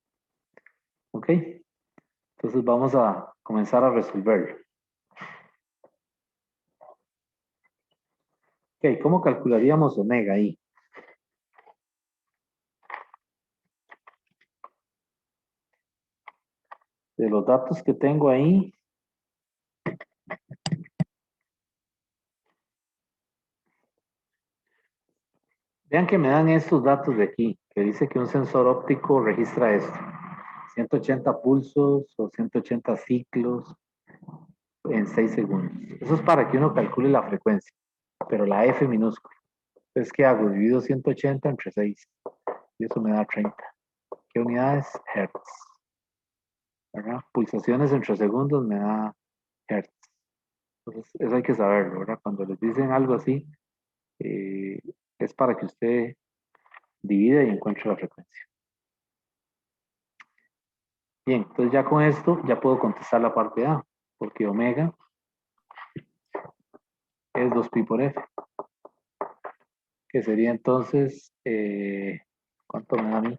¿Ok? Entonces vamos a comenzar a resolverlo. Ok, ¿cómo calcularíamos omega ahí? De los datos que tengo ahí, vean que me dan estos datos de aquí, que dice que un sensor óptico registra esto, 180 pulsos o 180 ciclos en 6 segundos. Eso es para que uno calcule la frecuencia, pero la F minúscula. Entonces, ¿qué hago? Divido 180 entre 6 y eso me da 30. ¿Qué unidades? Hertz. ¿Verdad? Pulsaciones entre segundos me da hertz. Entonces, eso hay que saberlo, ¿verdad? Cuando les dicen algo así, es para que usted divida y encuentre la frecuencia. Bien, entonces ya con esto ya puedo contestar la parte A, porque omega es 2pi por F, que sería entonces, ¿cuánto me da a mí?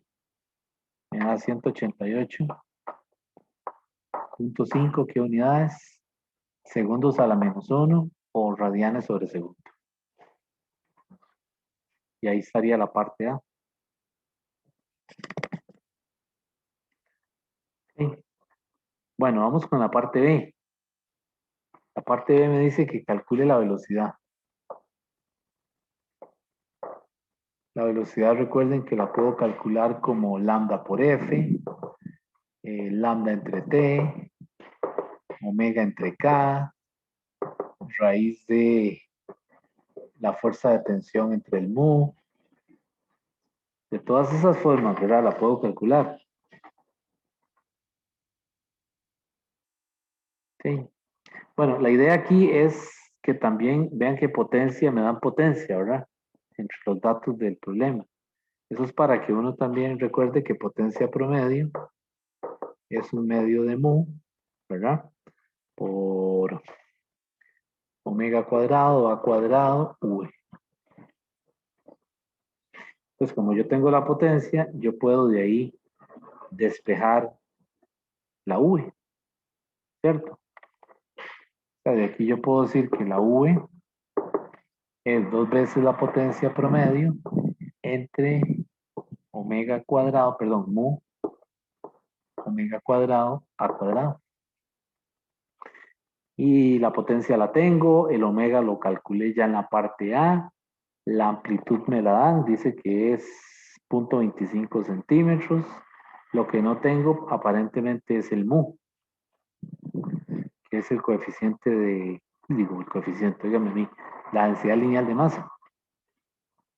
Me da 188.5, ¿qué unidades? Segundos a la menos 1 o radianes sobre segundo. Y ahí estaría la parte A. Okay. Bueno, vamos con la parte B. La parte B me dice que calcule la velocidad. La velocidad, recuerden que la puedo calcular como lambda por F, lambda entre T, omega entre K, raíz de la fuerza de tensión entre el mu. De todas esas formas, ¿verdad? La puedo calcular. Sí. Bueno, la idea aquí es que también vean qué potencia me dan potencia, ¿verdad? Entre los datos del problema. Eso es para que uno también recuerde que potencia promedio es un medio de mu, ¿verdad? Por omega cuadrado, a cuadrado, v. Entonces, como yo tengo la potencia, yo puedo de ahí despejar la v, ¿cierto? O sea, de aquí yo puedo decir que la v es 2 veces la potencia promedio entre omega cuadrado, perdón, mu, omega cuadrado, a cuadrado. Y la potencia la tengo, el omega lo calculé ya en la parte A, la amplitud me la dan, dice que es 0.25 centímetros. Lo que no tengo aparentemente es el mu, que es el coeficiente de, digo, el coeficiente, dígame a mí, la densidad lineal de masa.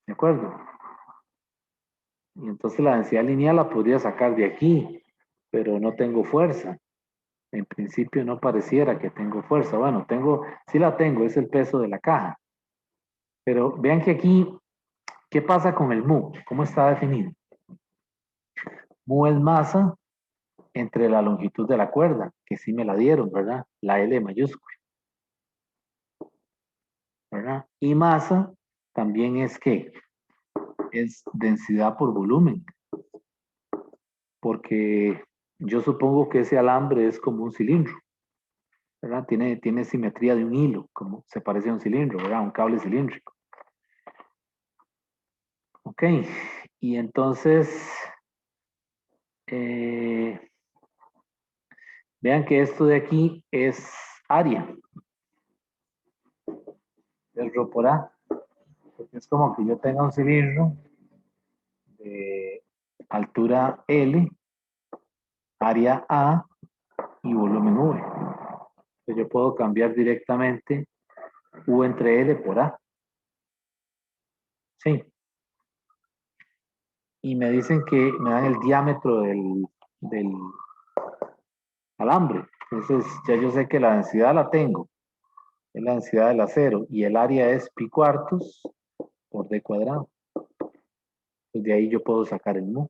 ¿De acuerdo? Y entonces la densidad lineal la podría sacar de aquí, pero no tengo fuerza. En principio no pareciera que tengo fuerza. Bueno, sí la tengo, es el peso de la caja. Pero vean que aquí, ¿qué pasa con el mu? ¿Cómo está definido? Mu es masa entre la longitud de la cuerda, que sí me la dieron, ¿verdad? La L mayúscula, ¿verdad? Y masa también es ¿qué? Es densidad por volumen, porque yo supongo que ese alambre es como un cilindro, ¿verdad? Tiene simetría de un hilo, como se parece a un cilindro, ¿verdad? Un cable cilíndrico. Ok, y entonces, vean que esto de aquí es área, del rho por A, porque es como que yo tenga un cilindro de altura L, área A y volumen V. Entonces yo puedo cambiar directamente U entre L por A. Sí. Y me dicen que me dan el diámetro del alambre. Entonces ya yo sé que la densidad la tengo. Es la densidad del acero. Y el área es pi cuartos por d cuadrado. Pues de ahí yo puedo sacar el mu,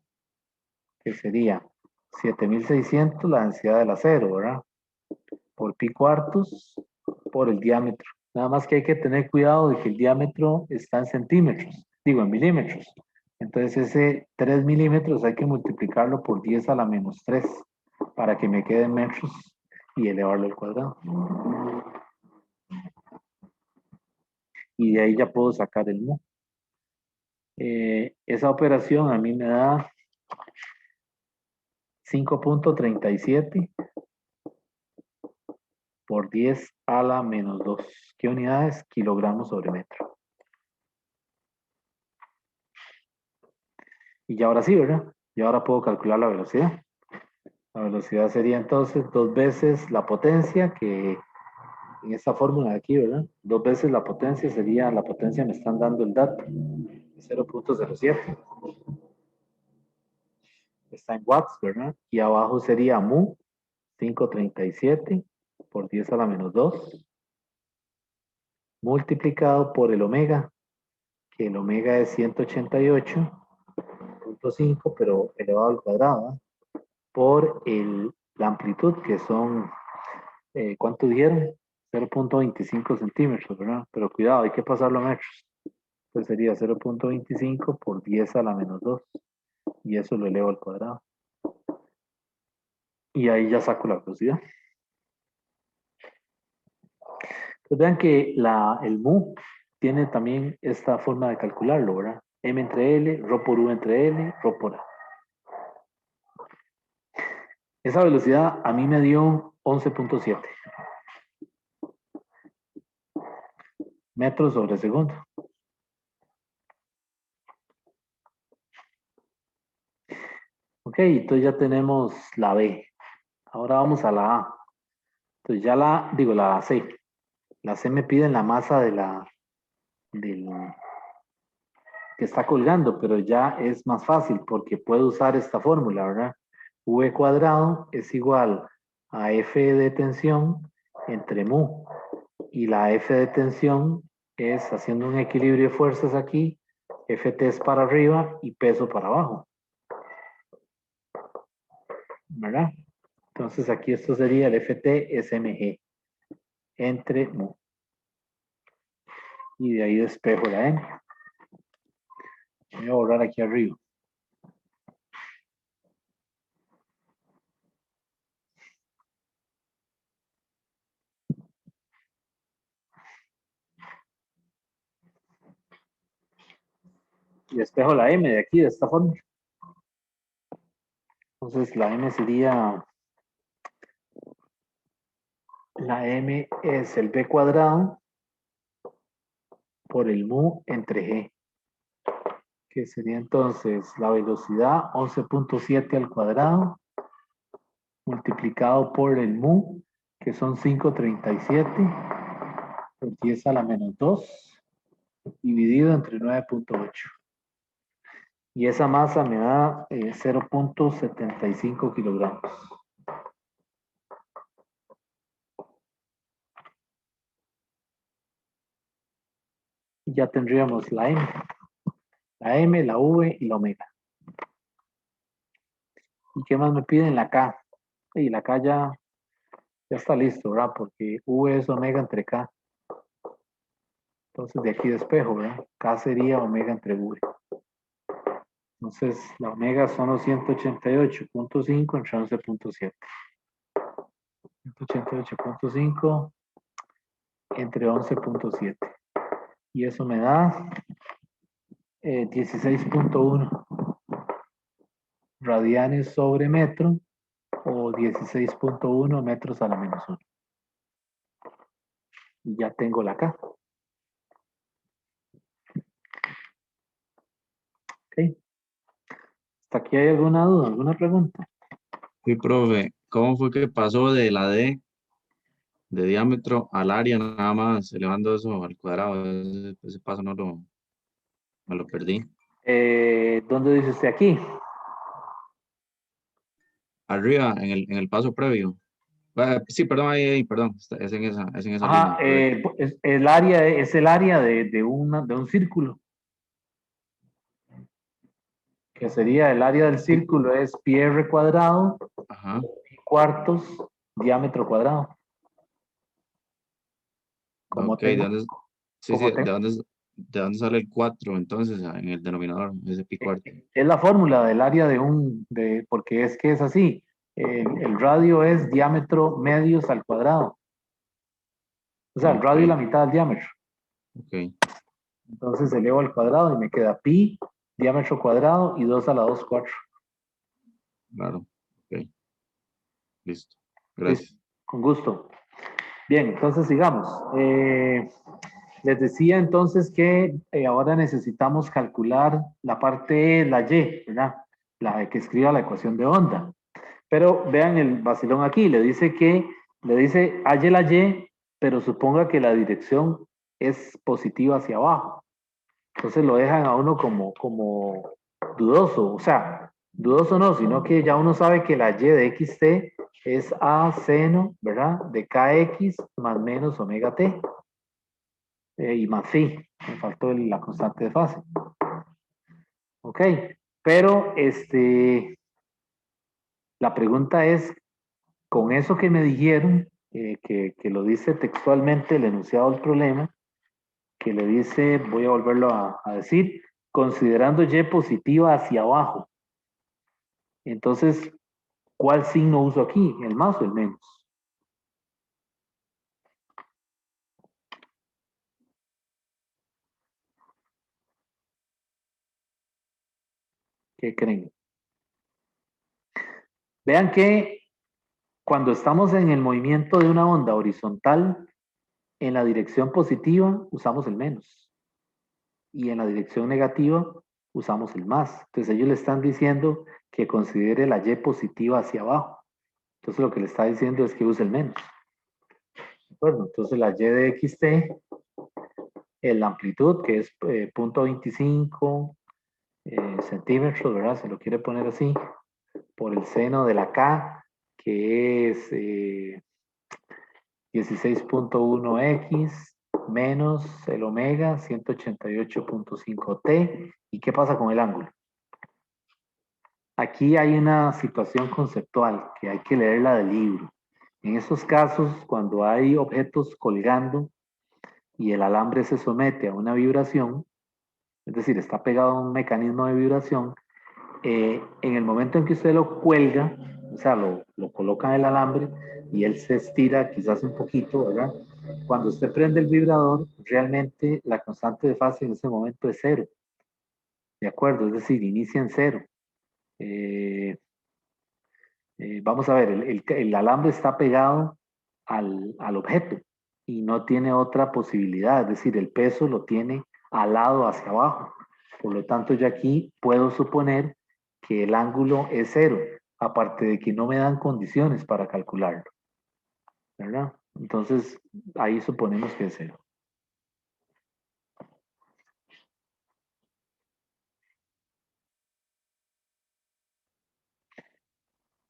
que sería 7600 la densidad del acero, ¿verdad? Por pi cuartos por el diámetro. Nada más que hay que tener cuidado de que el diámetro está en centímetros, digo en milímetros. Entonces ese 3 milímetros hay que multiplicarlo por 10 a la menos 3 para que me queden metros y elevarlo al cuadrado. y de ahí ya puedo sacar el mu. Esa operación a mí me da 5.37 por 10 a la menos 2. ¿Qué unidades? Kilogramos sobre metro. Y ya ahora sí, ¿verdad? Y ahora puedo calcular la velocidad. La velocidad sería entonces 2 veces la potencia, que en esta fórmula de aquí, ¿verdad? 2 veces la potencia sería, la potencia me están dando el dato, 0.07. Está en watts, ¿verdad? Y abajo sería mu, 537 por 10 a la menos 2, multiplicado por el omega, que el omega es 188.5, pero elevado al cuadrado, ¿eh? Por la amplitud, que son, ¿cuánto dijeron? 0.25 centímetros, ¿verdad? Pero cuidado, hay que pasarlo a metros. Entonces sería 0.25 por 10 a la menos 2, y eso lo elevo al cuadrado. Y ahí ya saco la velocidad. Pues vean que el mu tiene también esta forma de calcularlo, ¿verdad? M entre L, ρ por U entre L, ρ por A. Esa velocidad a mí me dio 11.7 metros sobre segundo. Ok, entonces ya tenemos la B. Ahora vamos a la A. Entonces ya la C. La C me pide la masa del que está colgando, pero ya es más fácil porque puedo usar esta fórmula, ¿verdad? V cuadrado es igual a F de tensión entre mu. Y la F de tensión es, haciendo un equilibrio de fuerzas aquí, Ft es para arriba y peso para abajo, ¿verdad? Entonces aquí esto sería el Ft es mg entre mu. Y de ahí despejo la m. Voy a borrar aquí arriba. Y despejo la m de aquí, de esta forma. Entonces la m sería, la m es el b cuadrado por el mu entre g, que sería entonces la velocidad 11.7 al cuadrado multiplicado por el mu, que son 537 por 10 a la menos 2, dividido entre 9.8. Y esa masa me da 0.75 kilogramos. Y ya tendríamos la M, la V y la omega. ¿Y qué más me piden? La K. Y la K ya está listo, ¿verdad? Porque V es omega entre K. Entonces de aquí despejo, ¿verdad? K sería omega entre V. Entonces la omega son los 188.5 entre 11.7. 188.5 entre 11.7. Y eso me da 16.1 radianes sobre metro, o 16.1 metros a la menos 1. Y ya tengo la K. Ok. ¿Hasta aquí hay alguna duda, alguna pregunta? Sí, profe, ¿cómo fue que pasó de la D de diámetro al área nada más, elevando eso al cuadrado? Ese paso me lo perdí. ¿Dónde dice usted aquí? Arriba, en el paso previo. Sí, perdón, perdón, es en esa Ajá, línea, correcto. el área es el área de un círculo, que sería el área del Sí, círculo es pi r cuadrado, ajá. pi cuartos, diámetro cuadrado. Como Ok, ¿de tengo, dónde, sí, sí, como tengo, de dónde sale el 4 entonces en el denominador, ese pi cuarto? es la fórmula del área porque es que es así. El radio es diámetro medios al cuadrado. O sea, el Ok, radio es la mitad del diámetro. Ok, Entonces elevo al cuadrado y me queda pi, diámetro cuadrado y 2 a la 2 4. claro. Ok, listo. Listo, Gracias. con gusto. Bien, entonces sigamos. Les decía entonces que ahora necesitamos calcular la parte, la y, ¿verdad? La de que escriba la ecuación de onda. Pero vean el vacilón aquí, le dice halle la y, pero suponga que la dirección es positiva hacia abajo. Entonces lo dejan a uno como dudoso, o sea, dudoso no, sino que ya uno sabe que la y de xt es a seno, ¿verdad? De kx más menos omega t y más phi. Me faltó la constante de fase. Ok, pero la pregunta es, con eso que me dijeron, que lo dice textualmente el enunciado del problema, que le dice, voy a volverlo a decir, considerando y positiva hacia abajo. Entonces, ¿cuál signo uso aquí? ¿El más o el menos? ¿Qué creen? Vean que cuando estamos en el movimiento de una onda horizontal, en la dirección positiva usamos el menos y en la dirección negativa usamos el más. Entonces ellos le están diciendo que considere la y positiva hacia abajo. Entonces lo que le está diciendo es que use el menos. ¿De acuerdo? Entonces la y de xt, la amplitud que es 0.25 centímetros, ¿verdad? Se lo quiere poner así, por el seno de la K, que es 16.1x menos el omega 188.5t. ¿Y qué pasa con el ángulo? Aquí hay una situación conceptual que hay que leerla del libro. En estos casos, cuando hay objetos colgando y el alambre se somete a una vibración, es decir, está pegado a un mecanismo de vibración, en el momento en que usted lo cuelga, o sea, lo coloca en el alambre y él se estira quizás un poquito, ¿verdad? Cuando usted prende el vibrador, realmente la constante de fase en ese momento es cero, ¿de acuerdo? Es decir, inicia en cero. Eh, vamos a ver, el alambre está pegado al objeto y no tiene otra posibilidad, es decir, el peso lo tiene alado hacia abajo. Por lo tanto, yo aquí puedo suponer que el ángulo es cero, aparte de que no me dan condiciones para calcularlo, ¿verdad? Entonces, ahí suponemos que es cero.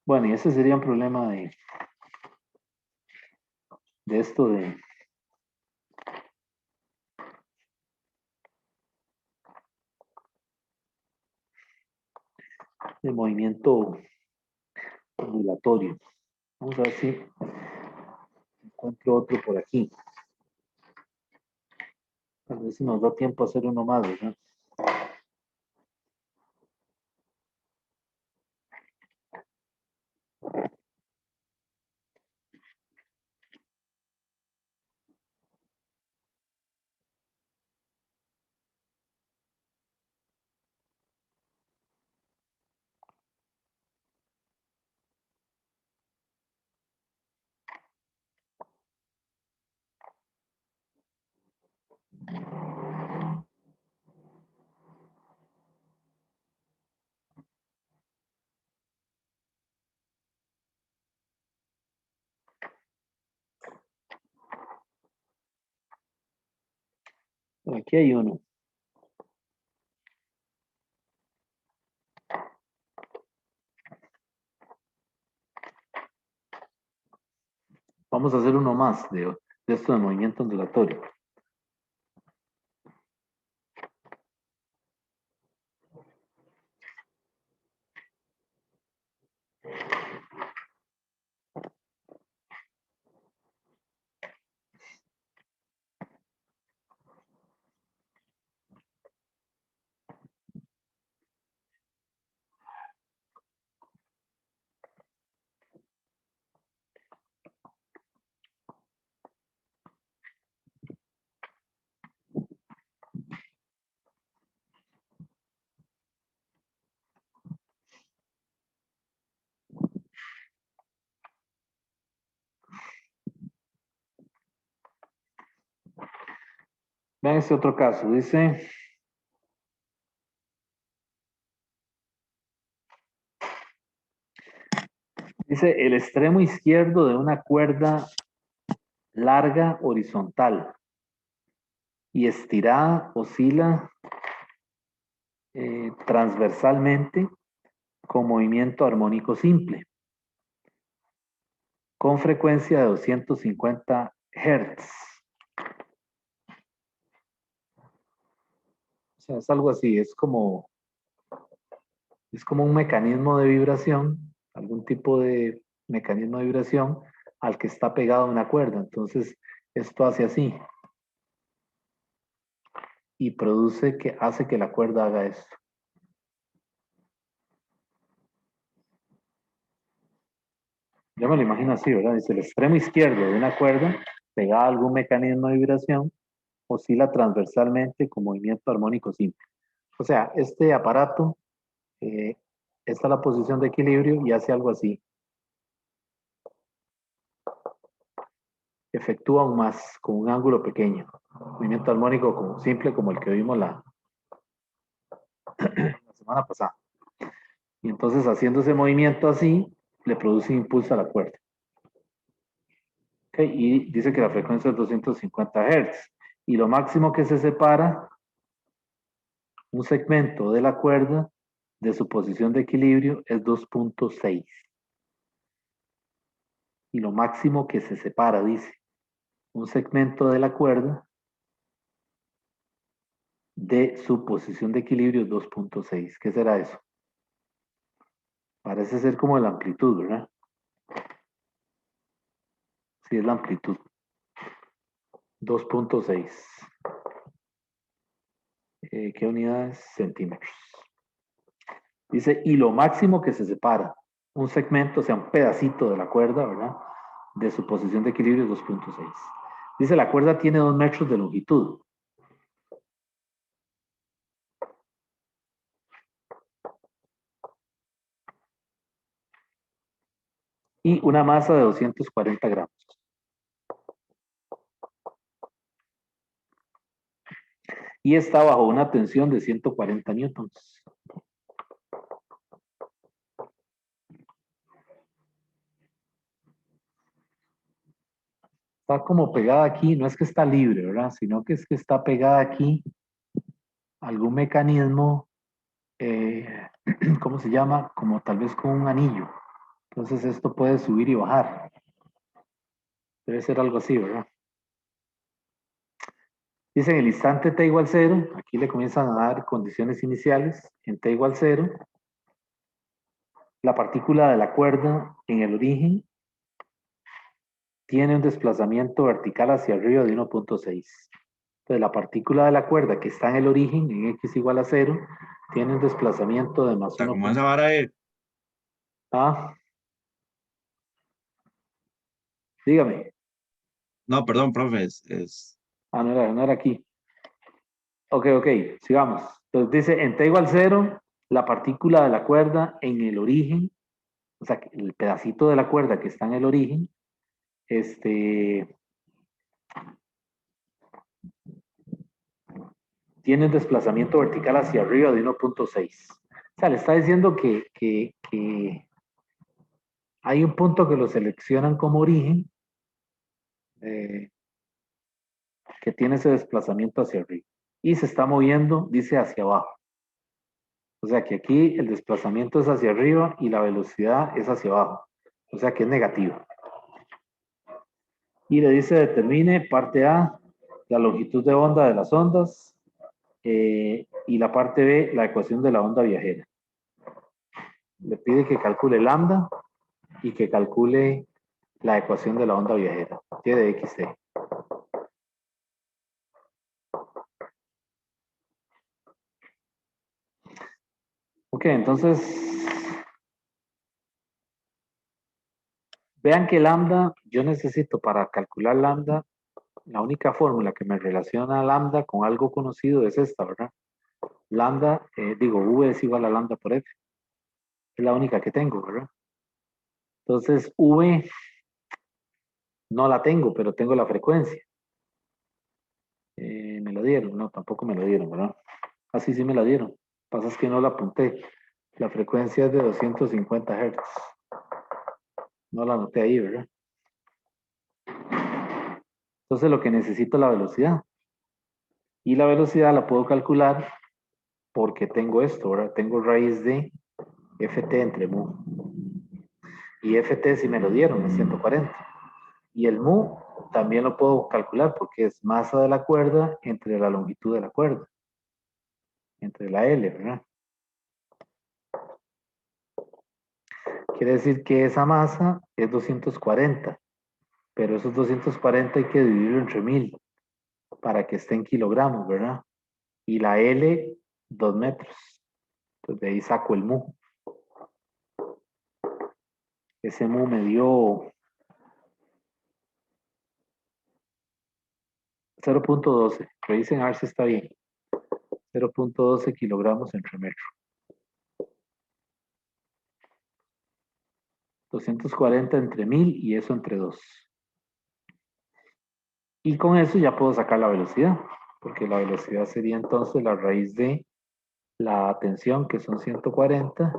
Bueno, y ese sería un problema de esto de movimiento ondulatorio. Vamos a ver si encuentro otro por aquí. A ver si nos da tiempo a hacer uno más, ¿verdad? Aquí hay uno. Vamos a hacer uno más de esto de movimiento ondulatorio. Vean este otro caso. Dice el extremo izquierdo de una cuerda larga horizontal y estirada oscila transversalmente con movimiento armónico simple, con frecuencia de 250 Hz. O sea, es algo así, es como un mecanismo de vibración, algún tipo de mecanismo de vibración al que está pegado una cuerda. Entonces, esto hace así y hace que la cuerda haga esto. Yo me lo imagino así, ¿verdad? Dice el extremo izquierdo de una cuerda pegada a algún mecanismo de vibración oscila transversalmente con movimiento armónico simple. O sea, este aparato, esta es la posición de equilibrio y hace algo así. Efectúa aún más con un ángulo pequeño. Movimiento armónico simple como el que vimos la semana pasada. Y entonces haciendo ese movimiento así, le produce impulso a la cuerda. Okay, y dice que la frecuencia es 250 Hz. Y lo máximo que se separa un segmento de la cuerda de su posición de equilibrio es 2.6. Y lo máximo que se separa, dice, un segmento de la cuerda de su posición de equilibrio es 2.6. ¿Qué será eso? Parece ser como la amplitud, ¿verdad? Sí, es la amplitud. 2.6. ¿Qué unidades? Centímetros. Dice, y lo máximo que se separa, un segmento, o sea, un pedacito de la cuerda, ¿verdad? De su posición de equilibrio es 2.6. Dice, la cuerda tiene 2 metros de longitud. Y una masa de 240 gramos. Y está bajo una tensión de 140 newtons. Está como pegada aquí, no es que está libre, ¿verdad? Sino que es que está pegada aquí algún mecanismo, ¿cómo se llama? Como tal vez con un anillo. Entonces esto puede subir y bajar. Debe ser algo así, ¿verdad? Dice en el instante t igual 0, aquí le comienzan a dar condiciones iniciales, en t igual 0, la partícula de la cuerda en el origen tiene un desplazamiento vertical hacia arriba de 1.6. Entonces la partícula de la cuerda que está en el origen, en x igual a 0, tiene un desplazamiento de más 1. Como esa vara es. Ah, dígame. No, perdón, profe, Ah, no era aquí. Ok, sigamos. Entonces dice, en t igual 0, la partícula de la cuerda en el origen, o sea, el pedacito de la cuerda que está en el origen, tiene un desplazamiento vertical hacia arriba de 1.6. O sea, le está diciendo que hay un punto que lo seleccionan como origen, eh, que tiene ese desplazamiento hacia arriba. Y se está moviendo, dice, hacia abajo. O sea que aquí el desplazamiento es hacia arriba y la velocidad es hacia abajo. O sea que es negativo. Y le dice, determine parte A, la longitud de onda de las ondas, y la parte B, la ecuación de la onda viajera. Le pide que calcule lambda y que calcule la ecuación de la onda viajera, T de xt. Ok, entonces, vean que lambda, yo necesito para calcular lambda, la única fórmula que me relaciona lambda con algo conocido es esta, ¿verdad? Lambda, V es igual a lambda por F. Es la única que tengo, ¿verdad? Entonces, V no la tengo, pero tengo la frecuencia. Me lo dieron, no, tampoco me lo dieron, ¿verdad? Así sí me la dieron. Pasa es que no la apunté. La frecuencia es de 250 Hz. No la anoté ahí, ¿verdad? Entonces lo que necesito es la velocidad. Y la velocidad la puedo calcular porque tengo esto, ¿verdad? Tengo raíz de ft entre mu. Y ft sí me lo dieron, es 140. Y el mu también lo puedo calcular porque es masa de la cuerda entre la longitud de la cuerda. Entre la L, ¿verdad? Quiere decir que esa masa es 240. Pero esos 240 hay que dividirlo entre 1000 para que esté en kilogramos, ¿verdad? Y la L, 2 metros. Entonces de ahí saco el mu. Ese mu me dio 0.12. Revisen a ver si está bien. 0.12 kilogramos entre metro. 240 entre 1000 y eso entre 2. Y con eso ya puedo sacar la velocidad, porque la velocidad sería entonces la raíz de la tensión, que son 140,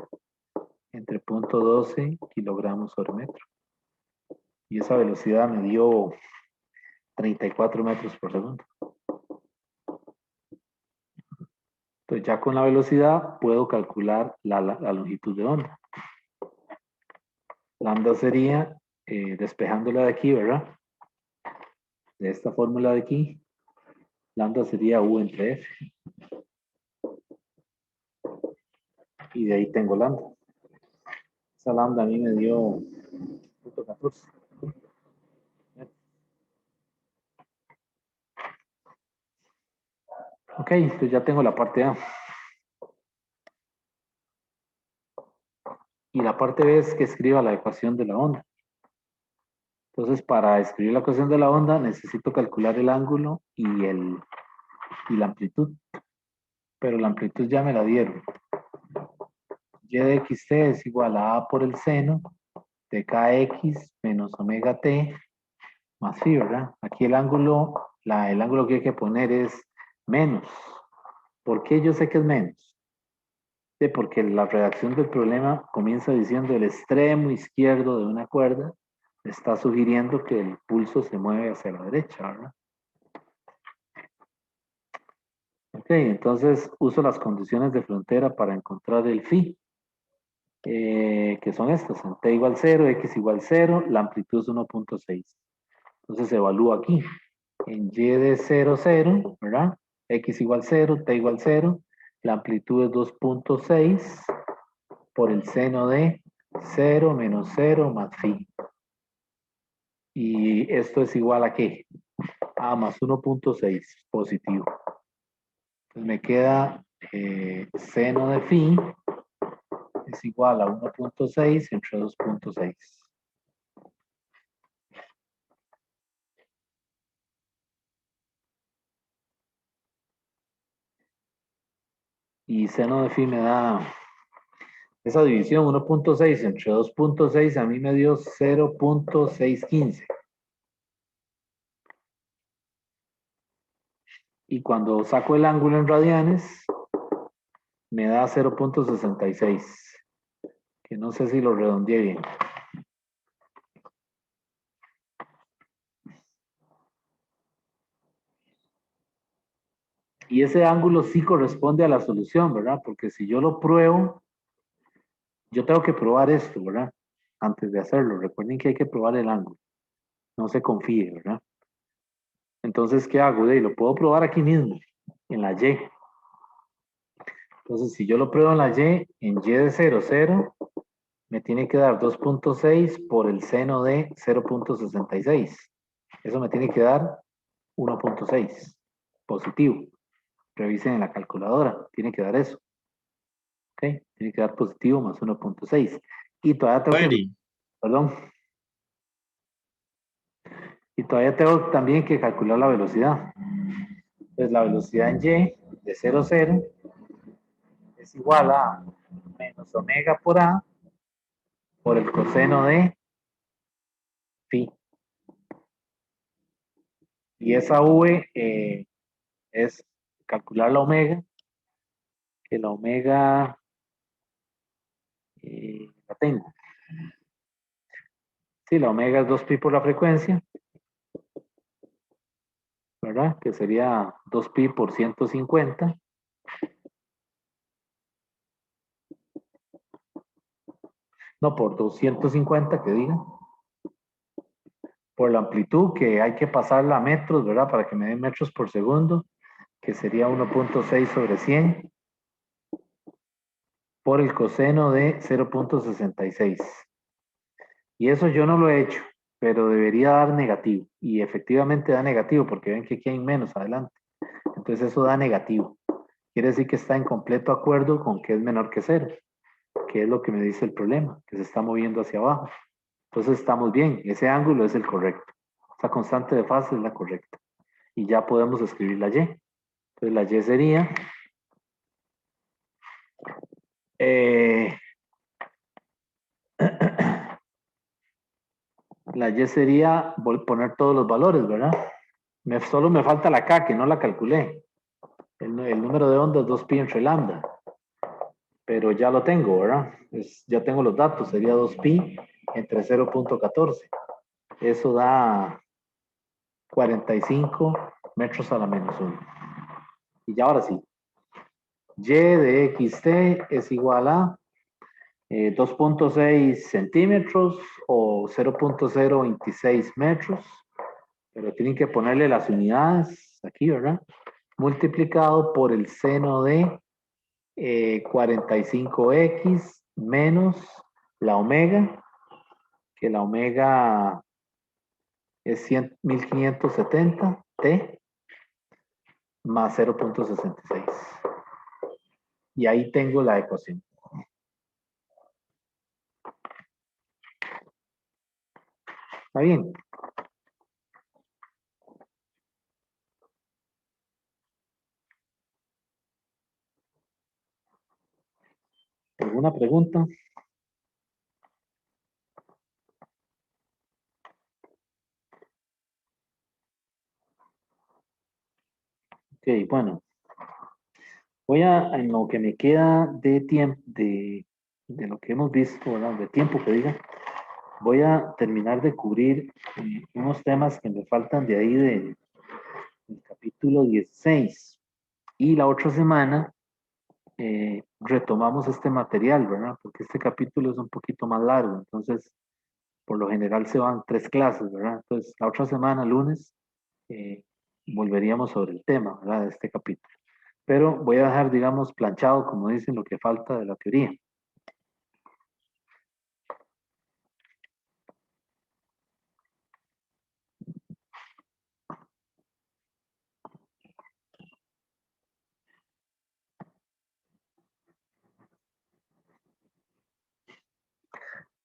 entre 0.12 kilogramos sobre metro. Y esa velocidad me dio 34 metros por segundo. Entonces ya con la velocidad puedo calcular la longitud de onda. Lambda sería, despejándola de aquí, ¿verdad? De esta fórmula de aquí, lambda sería U entre F. Y de ahí tengo lambda. Esa lambda a mí me dio 0.14. Ok, entonces ya tengo la parte A. Y la parte B es que escriba la ecuación de la onda. Entonces, para escribir la ecuación de la onda, necesito calcular el ángulo y la amplitud. Pero la amplitud ya me la dieron. Y de xt es igual a por el seno de kx menos omega t más phi, ¿verdad? Aquí el ángulo que hay que poner es menos. ¿Por qué yo sé que es menos? Sí, porque la redacción del problema comienza diciendo el extremo izquierdo de una cuerda está sugiriendo que el pulso se mueve hacia la derecha, ¿verdad? Ok, entonces uso las condiciones de frontera para encontrar el phi, que son estas, en t igual 0, x igual 0, la amplitud es 1.6. Entonces se evalúa aquí, en y de 0, 0, ¿verdad? X igual 0, t igual 0, la amplitud es 2.6 por el seno de 0 menos 0 más phi. Y esto es igual a ¿qué? A más 1.6 positivo. Entonces me queda seno de phi es igual a 1.6 entre 2.6. Y seno de phi me da esa división 1.6 entre 2.6 a mí me dio 0.615. Y cuando saco el ángulo en radianes, me da 0.66. Que no sé si lo redondeé bien. Y ese ángulo sí corresponde a la solución, ¿verdad? Porque si yo lo pruebo, yo tengo que probar esto, ¿verdad? Antes de hacerlo. Recuerden que hay que probar el ángulo. No se confíe, ¿verdad? Entonces, ¿qué hago? Lo puedo probar aquí mismo, en la Y. Entonces, si yo lo pruebo en la Y, en Y de 0, 0, me tiene que dar 2.6 por el seno de 0.66. Eso me tiene que dar 1.6 positivo. Revisen en la calculadora, tiene que dar eso. ¿Ok? Tiene que dar positivo más 1.6. Y todavía tengo que, perdón, y todavía tengo también que calcular la velocidad. Entonces la velocidad en Y de 0, 0 es igual a menos omega por A por el coseno de phi. Y esa V es calcular la omega, que la omega la tengo. Sí, la omega es 2pi por la frecuencia, ¿verdad? Que sería 2pi por 150. No, por 250 que diga. Por la amplitud, que hay que pasarla a metros, ¿verdad? Para que me den metros por segundo, que sería 1.6 sobre 100. Por el coseno de 0.66. Y eso yo no lo he hecho, pero debería dar negativo. Y efectivamente da negativo, porque ven que aquí hay menos adelante. Entonces eso da negativo. Quiere decir que está en completo acuerdo con que es menor que 0, que es lo que me dice el problema, que se está moviendo hacia abajo. Entonces estamos bien, ese ángulo es el correcto. Esa constante de fase es la correcta. Y ya podemos escribir la Y. Entonces la Y sería... la Y sería poner todos los valores, ¿verdad? Solo me falta la K, que no la calculé. El número de ondas 2pi entre lambda. Pero ya lo tengo, ¿verdad? Ya tengo los datos, sería 2pi entre 0.14. Eso da 45 metros a la menos 1. Y ya ahora sí. Y de xt es igual a 2.6 centímetros o 0.026 metros. Pero tienen que ponerle las unidades aquí, ¿verdad? Multiplicado por el seno de 45x menos la omega, que la omega es 1570 t más 0.66. Y ahí tengo la ecuación. ¿Está bien? ¿Alguna pregunta? Ok, bueno. Voy a, en lo que me queda de tiempo, de lo que hemos visto, ¿verdad? De tiempo que diga, voy a terminar de cubrir unos temas que me faltan de ahí del capítulo 16. Y la otra semana retomamos este material, ¿verdad? Porque este capítulo es un poquito más largo, entonces por lo general se van 3 clases, ¿verdad? Entonces la otra semana, lunes, eh, volveríamos sobre el tema, ¿verdad? De este capítulo. Pero voy a dejar, digamos, planchado, como dicen, lo que falta de la teoría.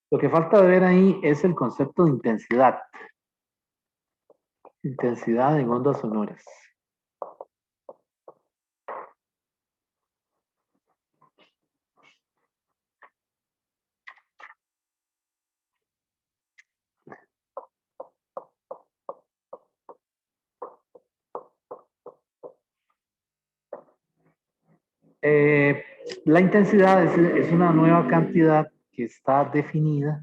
Lo que falta de ver ahí es el concepto de intensidad. Intensidad en ondas sonoras. La intensidad es una nueva cantidad que está definida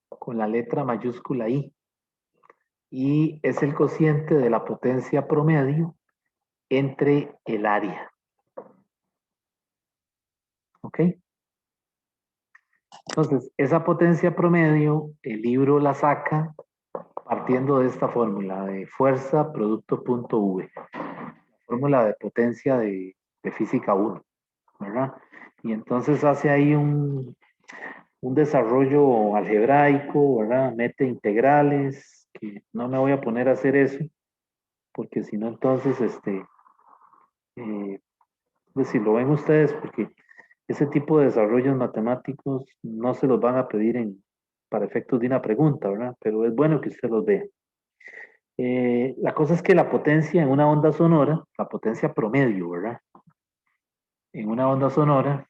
con la letra mayúscula I y es el cociente de la potencia promedio entre el área. ¿Ok? Entonces, esa potencia promedio, el libro la saca partiendo de esta fórmula de fuerza producto punto V, fórmula de potencia de física 1, ¿verdad? Y entonces hace ahí un desarrollo algebraico, ¿verdad? Mete integrales, que no me voy a poner a hacer eso, porque si no, entonces, pues si lo ven ustedes, porque ese tipo de desarrollos matemáticos no se los van a pedir para efectos de una pregunta, ¿verdad? Pero es bueno que usted los vea. La cosa es que la potencia en una onda sonora, la potencia promedio, ¿verdad? En una onda sonora,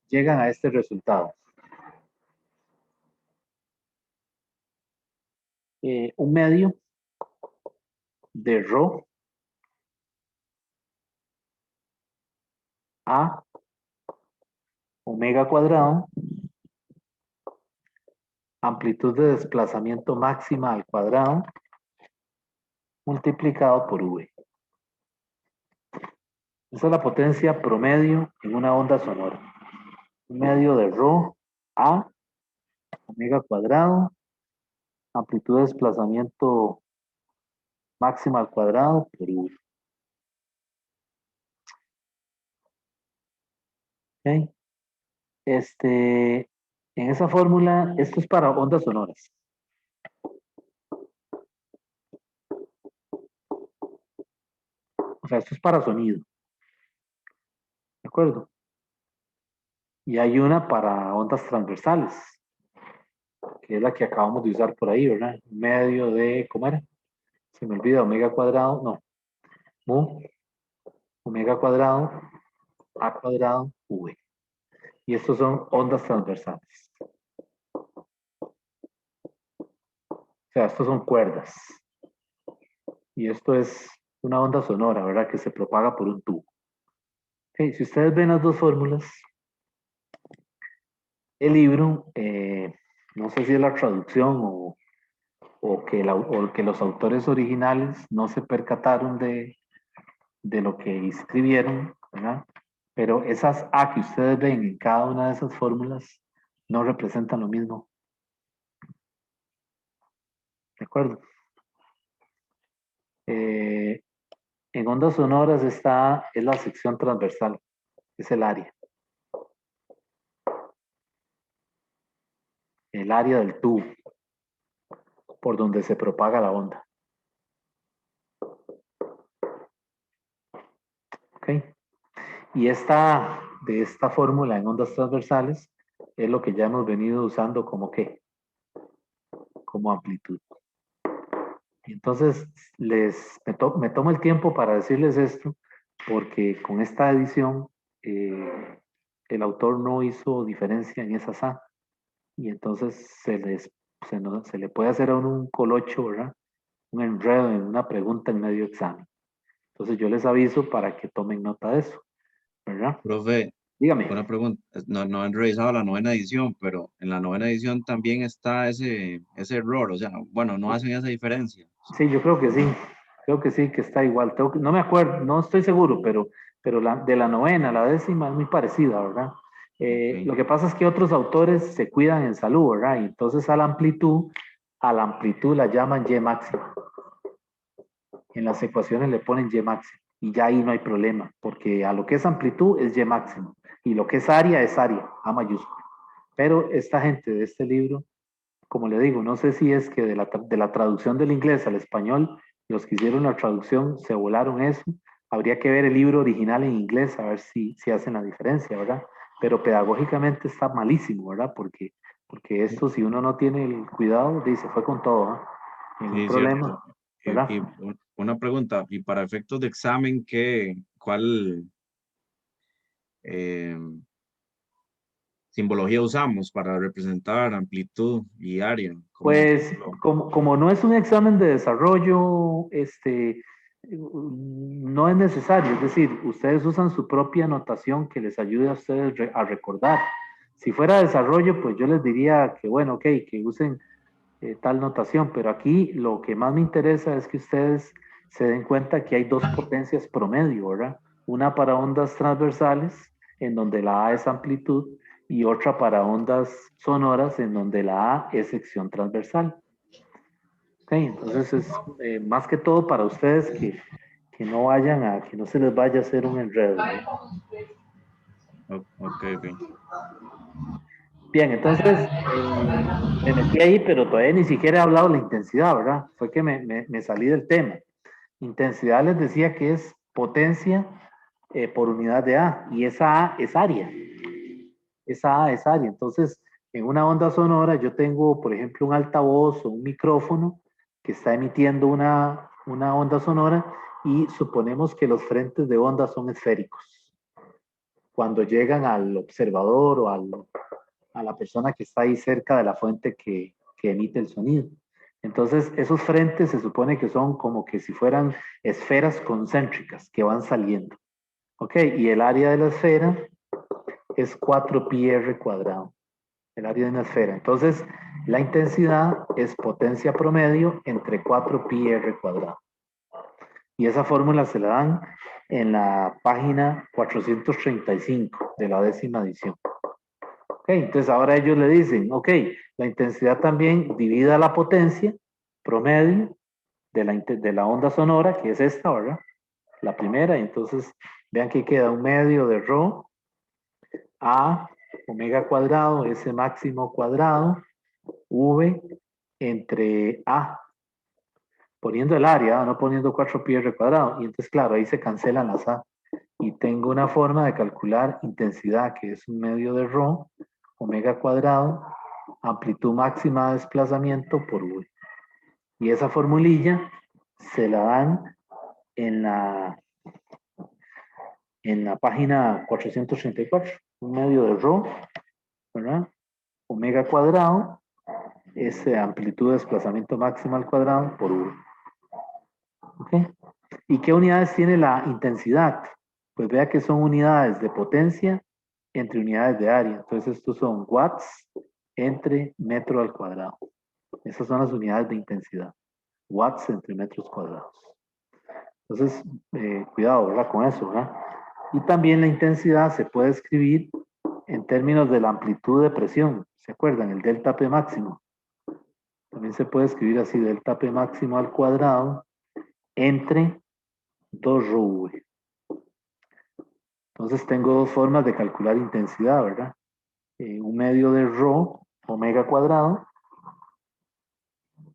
llegan a este resultado. Un medio de ρ A omega cuadrado, amplitud de desplazamiento máxima al cuadrado, multiplicado por V. Esa es la potencia promedio en una onda sonora. Un medio de ρ A omega cuadrado, amplitud de desplazamiento máxima al cuadrado por V. ¿Okay? En esa fórmula, esto es para ondas sonoras. O sea, esto es para sonido. ¿De acuerdo? Y hay una para ondas transversales, que es la que acabamos de usar por ahí, ¿verdad? Medio de, ¿cómo era? Se me olvida, omega cuadrado, no. Mu, omega cuadrado, A cuadrado, V. Y estos son ondas transversales. O sea, estos son cuerdas. Y esto es una onda sonora, ¿verdad? Que se propaga por un tubo. Okay, si ustedes ven las dos fórmulas, el libro, no sé si es la traducción o que los autores originales no se percataron de lo que escribieron, ¿verdad? Pero esas A que ustedes ven en cada una de esas fórmulas no representan lo mismo. ¿De acuerdo? En ondas sonoras es la sección transversal, es el área del tubo por donde se propaga la onda. ¿Ok? Y de esta fórmula en ondas transversales es lo que ya hemos venido usando como ¿qué? Como amplitud. Y entonces me tomo el tiempo para decirles esto porque con esta edición el autor no hizo diferencia en esas A y entonces se le puede hacer a uno un colocho, ¿verdad? Un enredo en una pregunta en medio examen. Entonces yo les aviso para que tomen nota de eso, ¿verdad? Profe, Dígame. una pregunta. No han revisado la novena edición, pero en la novena edición también está ese error. O sea, bueno, no hacen esa diferencia. Sí, yo creo que sí. Creo que sí, que está igual. No me acuerdo, no estoy seguro, pero de la novena a la décima es muy parecida, ¿verdad? Ok. Lo que pasa es que otros autores se cuidan en salud, ¿verdad? Y entonces a la amplitud la llaman Y máxima. En las ecuaciones le ponen Y máximo y ya ahí no hay problema, porque a lo que es amplitud es Y máximo y lo que es área, A mayúscula. Pero esta gente de este libro, como le digo, no sé si es que de la traducción del inglés al español, los que hicieron la traducción se volaron eso. Habría que ver el libro original en inglés a ver si hacen la diferencia, ¿verdad? Pero pedagógicamente está malísimo, ¿verdad? Porque esto, si uno no tiene el cuidado, dice, fue con todo, ¿eh? Ningún Sí, problema, cierto. ¿verdad? Una pregunta, y para efectos de examen, ¿cuál eh, simbología usamos para representar amplitud y área? Pues como no es un examen de desarrollo, no es necesario, es decir, ustedes usan su propia notación que les ayude a ustedes a recordar. Si fuera desarrollo, pues yo les diría que bueno, ok, que usen tal notación, pero aquí lo que más me interesa es que ustedes se den cuenta que hay dos potencias promedio, ¿verdad? Una para ondas transversales, en donde la A es amplitud, y otra para ondas sonoras, en donde la A es sección transversal. Ok, entonces es más que todo para ustedes que no que no se les vaya a hacer un enredo, ¿verdad? Ok, ok. Bien, entonces me metí ahí, pero todavía ni siquiera he hablado de la intensidad, ¿verdad? Fue que me salí del tema. Intensidad les decía que es potencia por unidad de A, y esa A es área. Esa A es área. Entonces, en una onda sonora yo tengo, por ejemplo, un altavoz o un micrófono que está emitiendo una onda sonora y suponemos que los frentes de onda son esféricos. Cuando llegan al observador o a la persona que está ahí cerca de la fuente que emite el sonido. Entonces, esos frentes se supone que son como que si fueran esferas concéntricas que van saliendo. Ok, y el área de la esfera es 4πr cuadrado. El área de una esfera. Entonces, la intensidad es potencia promedio entre 4πr cuadrado. Y esa fórmula se la dan en la página 435 de la 10ª edición. Ok, entonces ahora ellos le dicen, ok, la intensidad también divida la potencia promedio de la onda sonora, que es esta, ¿verdad? La primera, entonces vean que queda un medio de ρ a omega cuadrado, S máximo cuadrado, V entre A, poniendo el área, no poniendo 4πr cuadrado. Y entonces, claro, ahí se cancelan las A. Y tengo una forma de calcular intensidad, que es un medio de ρ, omega cuadrado, amplitud máxima de desplazamiento por V. Y esa formulilla se la dan en la página 434, un medio de ρ, ¿verdad? Omega cuadrado es amplitud de desplazamiento máximo al cuadrado por V. ¿Ok? ¿Y qué unidades tiene la intensidad? Pues vea que son unidades de potencia entre unidades de área. Entonces estos son watts entre metro al cuadrado. Esas son las unidades de intensidad. Watts entre metros cuadrados. Entonces, cuidado, ¿verdad? Con eso, ¿verdad? Y también la intensidad se puede escribir en términos de la amplitud de presión. ¿Se acuerdan? El delta P máximo. También se puede escribir así, delta P máximo al cuadrado entre 2ρv. Entonces tengo dos formas de calcular intensidad, ¿verdad? Un medio de ρ, omega cuadrado,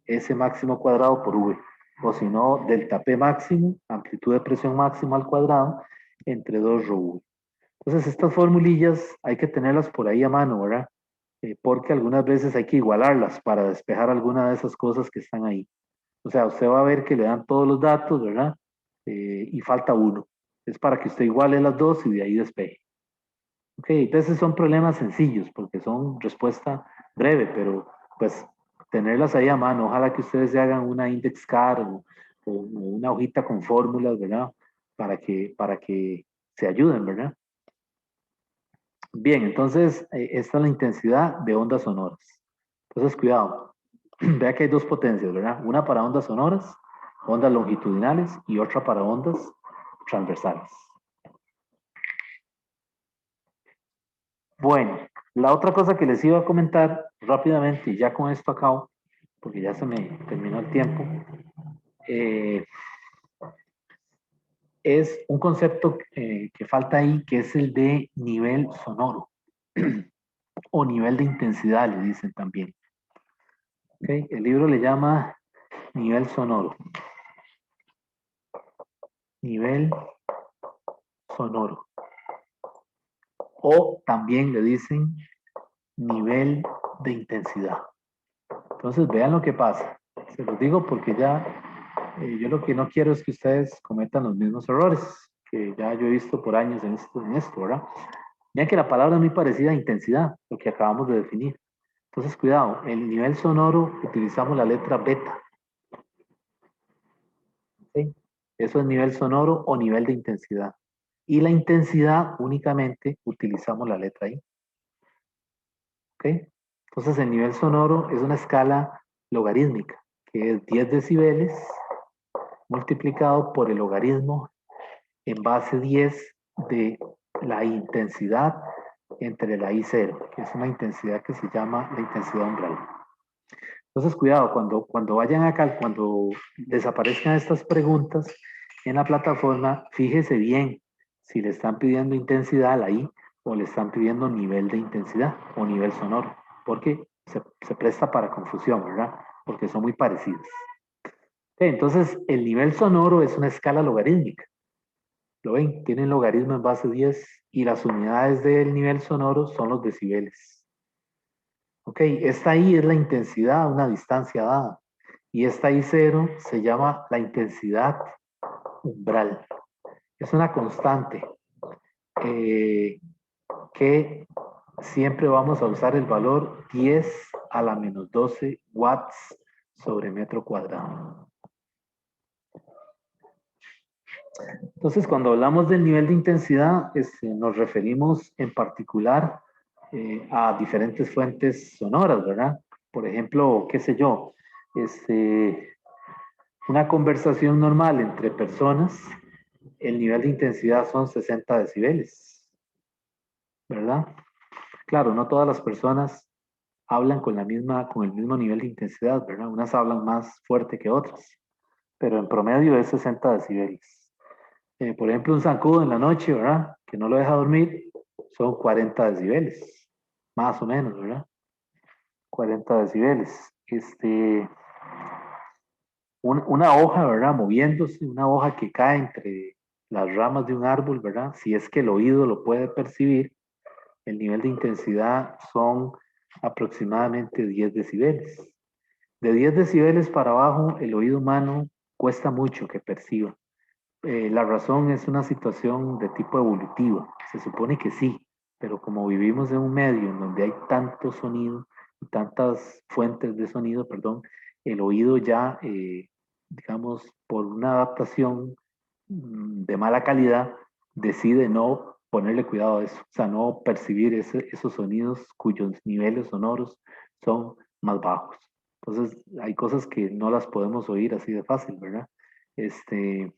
S máximo cuadrado por V. O si no, delta P máximo, amplitud de presión máxima al cuadrado, entre 2ρv. Entonces estas formulillas hay que tenerlas por ahí a mano, ¿verdad? Porque algunas veces hay que igualarlas para despejar alguna de esas cosas que están ahí. O sea, usted va a ver que le dan todos los datos, ¿verdad? Y falta uno. Es para que usted iguale las dos y de ahí despeje. Ok, entonces son problemas sencillos porque son respuesta breve, pero pues tenerlas ahí a mano. Ojalá que ustedes se hagan una index card o una hojita con fórmulas, ¿verdad? Para que se ayuden, ¿verdad? Bien, entonces esta es la intensidad de ondas sonoras. Entonces, cuidado. Vea que hay dos potencias, ¿verdad? Una para ondas sonoras, ondas longitudinales, y otra para ondas transversales. Bueno, la otra cosa que les iba a comentar rápidamente, y ya con esto acabo, porque ya se me terminó el tiempo, es un concepto que falta ahí, que es el de nivel sonoro, o nivel de intensidad, le dicen también. ¿Okay? El libro le llama nivel sonoro. Nivel sonoro. O también le dicen nivel de intensidad. Entonces, vean lo que pasa. Se los digo porque ya yo lo que no quiero es que ustedes cometan los mismos errores que ya yo he visto por años en esto, ¿verdad? Vean que la palabra es muy parecida a intensidad, lo que acabamos de definir. Entonces, cuidado, el nivel sonoro utilizamos la letra beta. ¿Sí? Eso es nivel sonoro o nivel de intensidad. Y la intensidad únicamente utilizamos la letra I. ¿Ok? Entonces el nivel sonoro es una escala logarítmica, que es 10 decibeles multiplicado por el logaritmo en base 10 de la intensidad entre la I0, que es una intensidad que se llama la intensidad umbral. Entonces, cuidado, cuando vayan acá, cuando desaparezcan estas preguntas en la plataforma, fíjese bien si le están pidiendo intensidad a la I o le están pidiendo nivel de intensidad o nivel sonoro, porque se presta para confusión, ¿verdad? Porque son muy parecidos. Entonces, el nivel sonoro es una escala logarítmica. ¿Lo ven? Tienen logaritmo en base 10 y las unidades del nivel sonoro son los decibeles. Ok, esta I es la intensidad a una distancia dada. Y esta I0 se llama la intensidad umbral. Es una constante que siempre vamos a usar el valor 10 a la menos 12 watts sobre metro cuadrado. Entonces, cuando hablamos del nivel de intensidad, nos referimos en particular a diferentes fuentes sonoras, ¿verdad? Por ejemplo, qué sé yo, este, una conversación normal entre personas, el nivel de intensidad son 60 decibeles, ¿verdad? Claro, no todas las personas hablan con con el mismo nivel de intensidad, ¿verdad? Unas hablan más fuerte que otras, pero en promedio es 60 decibeles. Por ejemplo, un zancudo en la noche, ¿verdad? Que no lo deja dormir, son 40 decibeles, más o menos, ¿verdad? 40 decibeles. Una hoja, ¿verdad? Moviéndose, una hoja que cae entre las ramas de un árbol, ¿verdad? Si es que el oído lo puede percibir, el nivel de intensidad son aproximadamente 10 decibeles. De 10 decibeles para abajo, el oído humano cuesta mucho que perciba. La razón es una situación de tipo evolutivo. Se supone que sí, pero como vivimos en un medio en donde hay tanto sonido y tantas fuentes de sonido, perdón, el oído ya, digamos, por una adaptación de mala calidad, decide no ponerle cuidado a eso, o sea, no percibir esos sonidos cuyos niveles sonoros son más bajos. Entonces, hay cosas que no las podemos oír así de fácil, ¿verdad? Este,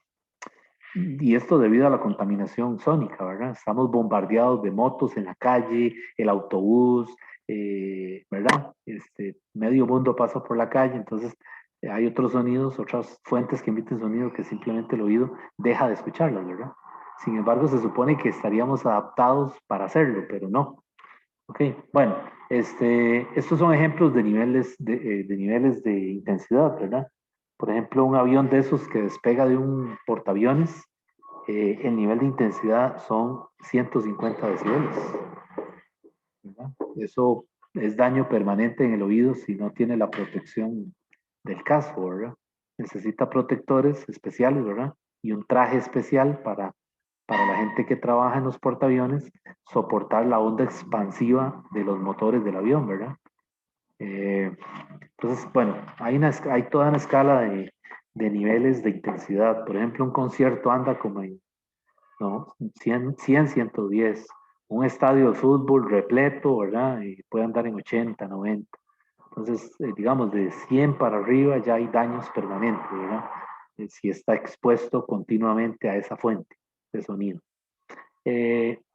y esto debido a la contaminación sónica, ¿verdad? Estamos bombardeados de motos en la calle, el autobús, ¿verdad? Medio mundo pasa por la calle, entonces hay otros sonidos, otras fuentes que emiten sonido que simplemente el oído deja de escucharlas, ¿verdad? Sin embargo, se supone que estaríamos adaptados para hacerlo, pero no. Ok, bueno, estos son ejemplos de niveles de intensidad, ¿verdad? Por ejemplo, un avión de esos que despega de un portaaviones, el nivel de intensidad son 150 decibeles, ¿verdad? Eso es daño permanente en el oído si no tiene la protección del casco, ¿verdad? Necesita protectores especiales, ¿verdad? Y un traje especial para la gente que trabaja en los portaaviones, soportar la onda expansiva de los motores del avión, ¿verdad? Entonces, bueno, hay toda una escala de niveles de intensidad. Por ejemplo, un concierto anda como en, ¿no? 110. Un estadio de fútbol repleto, ¿verdad? Y puede andar en 80, 90. Entonces, digamos, de 100 para arriba ya hay daños permanentes, ¿verdad? Si está expuesto continuamente a esa fuente de sonido.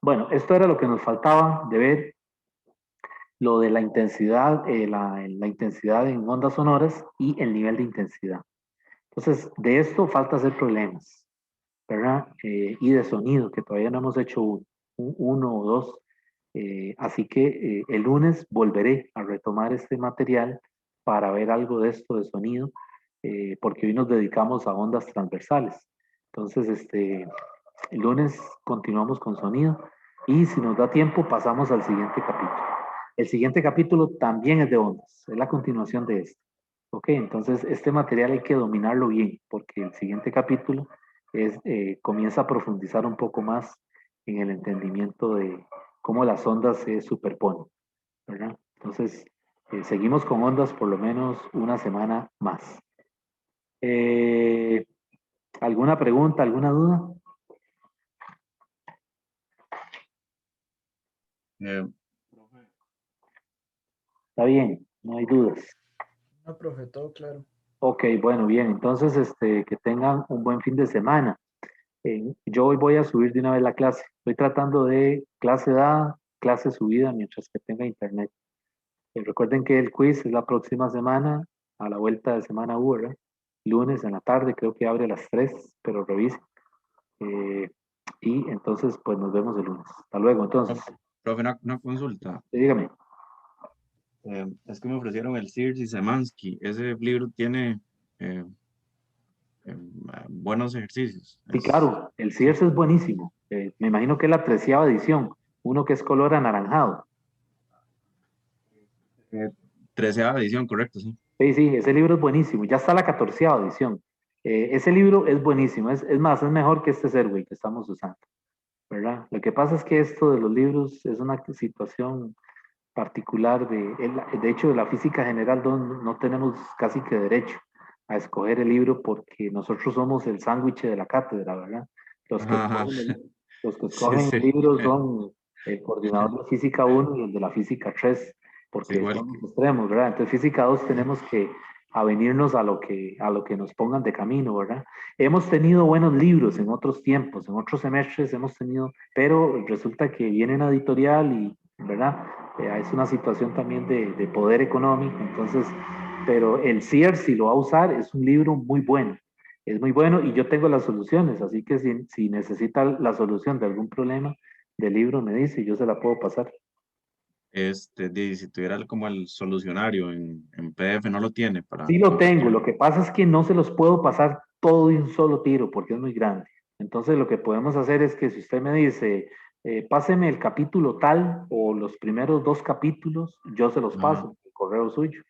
Bueno, esto era lo que nos faltaba de ver, lo de la intensidad, la intensidad en ondas sonoras y el nivel de intensidad. Entonces, de esto falta hacer problemas, ¿verdad? Y de sonido, que todavía no hemos hecho uno o dos. Así que el lunes volveré a retomar este material para ver algo de esto de sonido, porque hoy nos dedicamos a ondas transversales. Entonces, el lunes continuamos con sonido y si nos da tiempo pasamos al siguiente capítulo. El siguiente capítulo también es de ondas, es la continuación de este. Ok, entonces este material hay que dominarlo bien porque el siguiente capítulo comienza a profundizar un poco más en el entendimiento de cómo las ondas se superponen, ¿verdad? Entonces, seguimos con ondas por lo menos una semana más. Eh, ¿Alguna pregunta, alguna duda? Eh, Está bien, no hay dudas. No, profe, todo claro. Ok, bueno, bien, entonces que tengan un buen fin de semana. Yo hoy voy a subir de una vez la clase. Estoy tratando de clase dada, clase subida mientras que tenga internet. Recuerden que el quiz es la próxima semana, a la vuelta de semana U, ¿verdad? Lunes en la tarde, creo que abre a las 3, pero revisen. Y entonces, pues nos vemos el lunes. Hasta luego, entonces. profe, una consulta. Dígame. Es que me ofrecieron el Sears y Semansky. Ese libro tiene eh, buenos ejercicios. Sí, claro, el Sears es buenísimo. Me imagino que es la 13ª edición, uno que es color anaranjado. 13ª edición, correcto, sí. Sí, sí, ese libro es buenísimo. Ya está la 14ª edición. Ese libro es buenísimo. Es más, es mejor que este Serway que estamos usando, ¿verdad? Lo que pasa es que esto de los libros es una situación particular de hecho, de la física general no tenemos casi que derecho. a escoger el libro porque nosotros somos el sándwich de la cátedra, ¿verdad? Los que Ajá. los que Sí, escogen sí. el libro son el coordinador de física 1 y el de la física 3, Es porque igual. son los extremos, ¿verdad? Entonces física 2 tenemos que avenirnos a lo que nos pongan de camino, ¿verdad? Hemos tenido buenos libros en otros tiempos, en otros semestres hemos tenido, pero resulta que viene una editorial y, ¿verdad? Es una situación también de poder económico, entonces, pero el CIER, si lo va a usar, es un libro muy bueno. Es muy bueno y yo tengo las soluciones, así que si necesita la solución de algún problema del libro, me dice y yo se la puedo pasar. Si tuviera como el solucionario en PDF, no lo tiene para Sí lo tengo, compartir. lo que pasa es que no se los puedo pasar todo de un solo tiro porque es muy grande. Entonces lo que podemos hacer es que si usted me dice, páseme el capítulo tal o los primeros 2 capítulos, yo se los Ajá. paso, el correo suyo.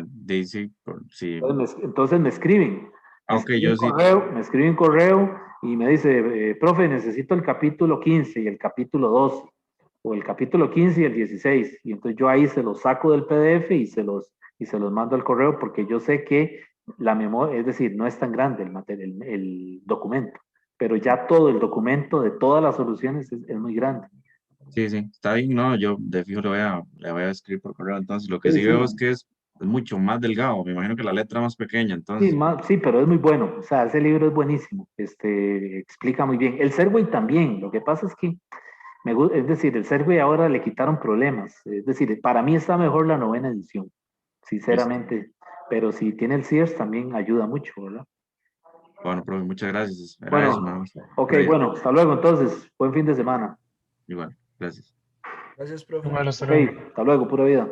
Daisy, sí. Entonces me escriben, Aunque yo sí. me escriben un correo y me dice, profe, necesito el capítulo 15 y el capítulo 12, o el capítulo 15 y el 16, y entonces yo ahí se los saco del PDF y se los mando al correo porque yo sé que la memoria, es decir, no es tan grande el material, el documento, pero ya todo el documento de todas las soluciones es muy grande. Sí, sí, está bien, no, yo de fijo le voy a escribir por correo, entonces lo que Sí, sí sí, veo es que es mucho más delgado, me imagino que la letra más pequeña, sí, entonces, sí, pero es muy bueno, o sea, ese libro es buenísimo, explica muy bien. El Serway también, lo que pasa es que, es decir, el Serway ahora le quitaron problemas, es decir, para mí está mejor la 9ª edición, listo. sinceramente, pero si tiene el Sears también ayuda mucho, ¿verdad? Bueno, profe, muchas gracias, era eso, nada Bueno, más, ok, por ahí, bueno, hasta luego entonces, buen fin de semana. igual, gracias. Gracias, profe. Igual, hasta Ok, luego. hasta luego, pura vida.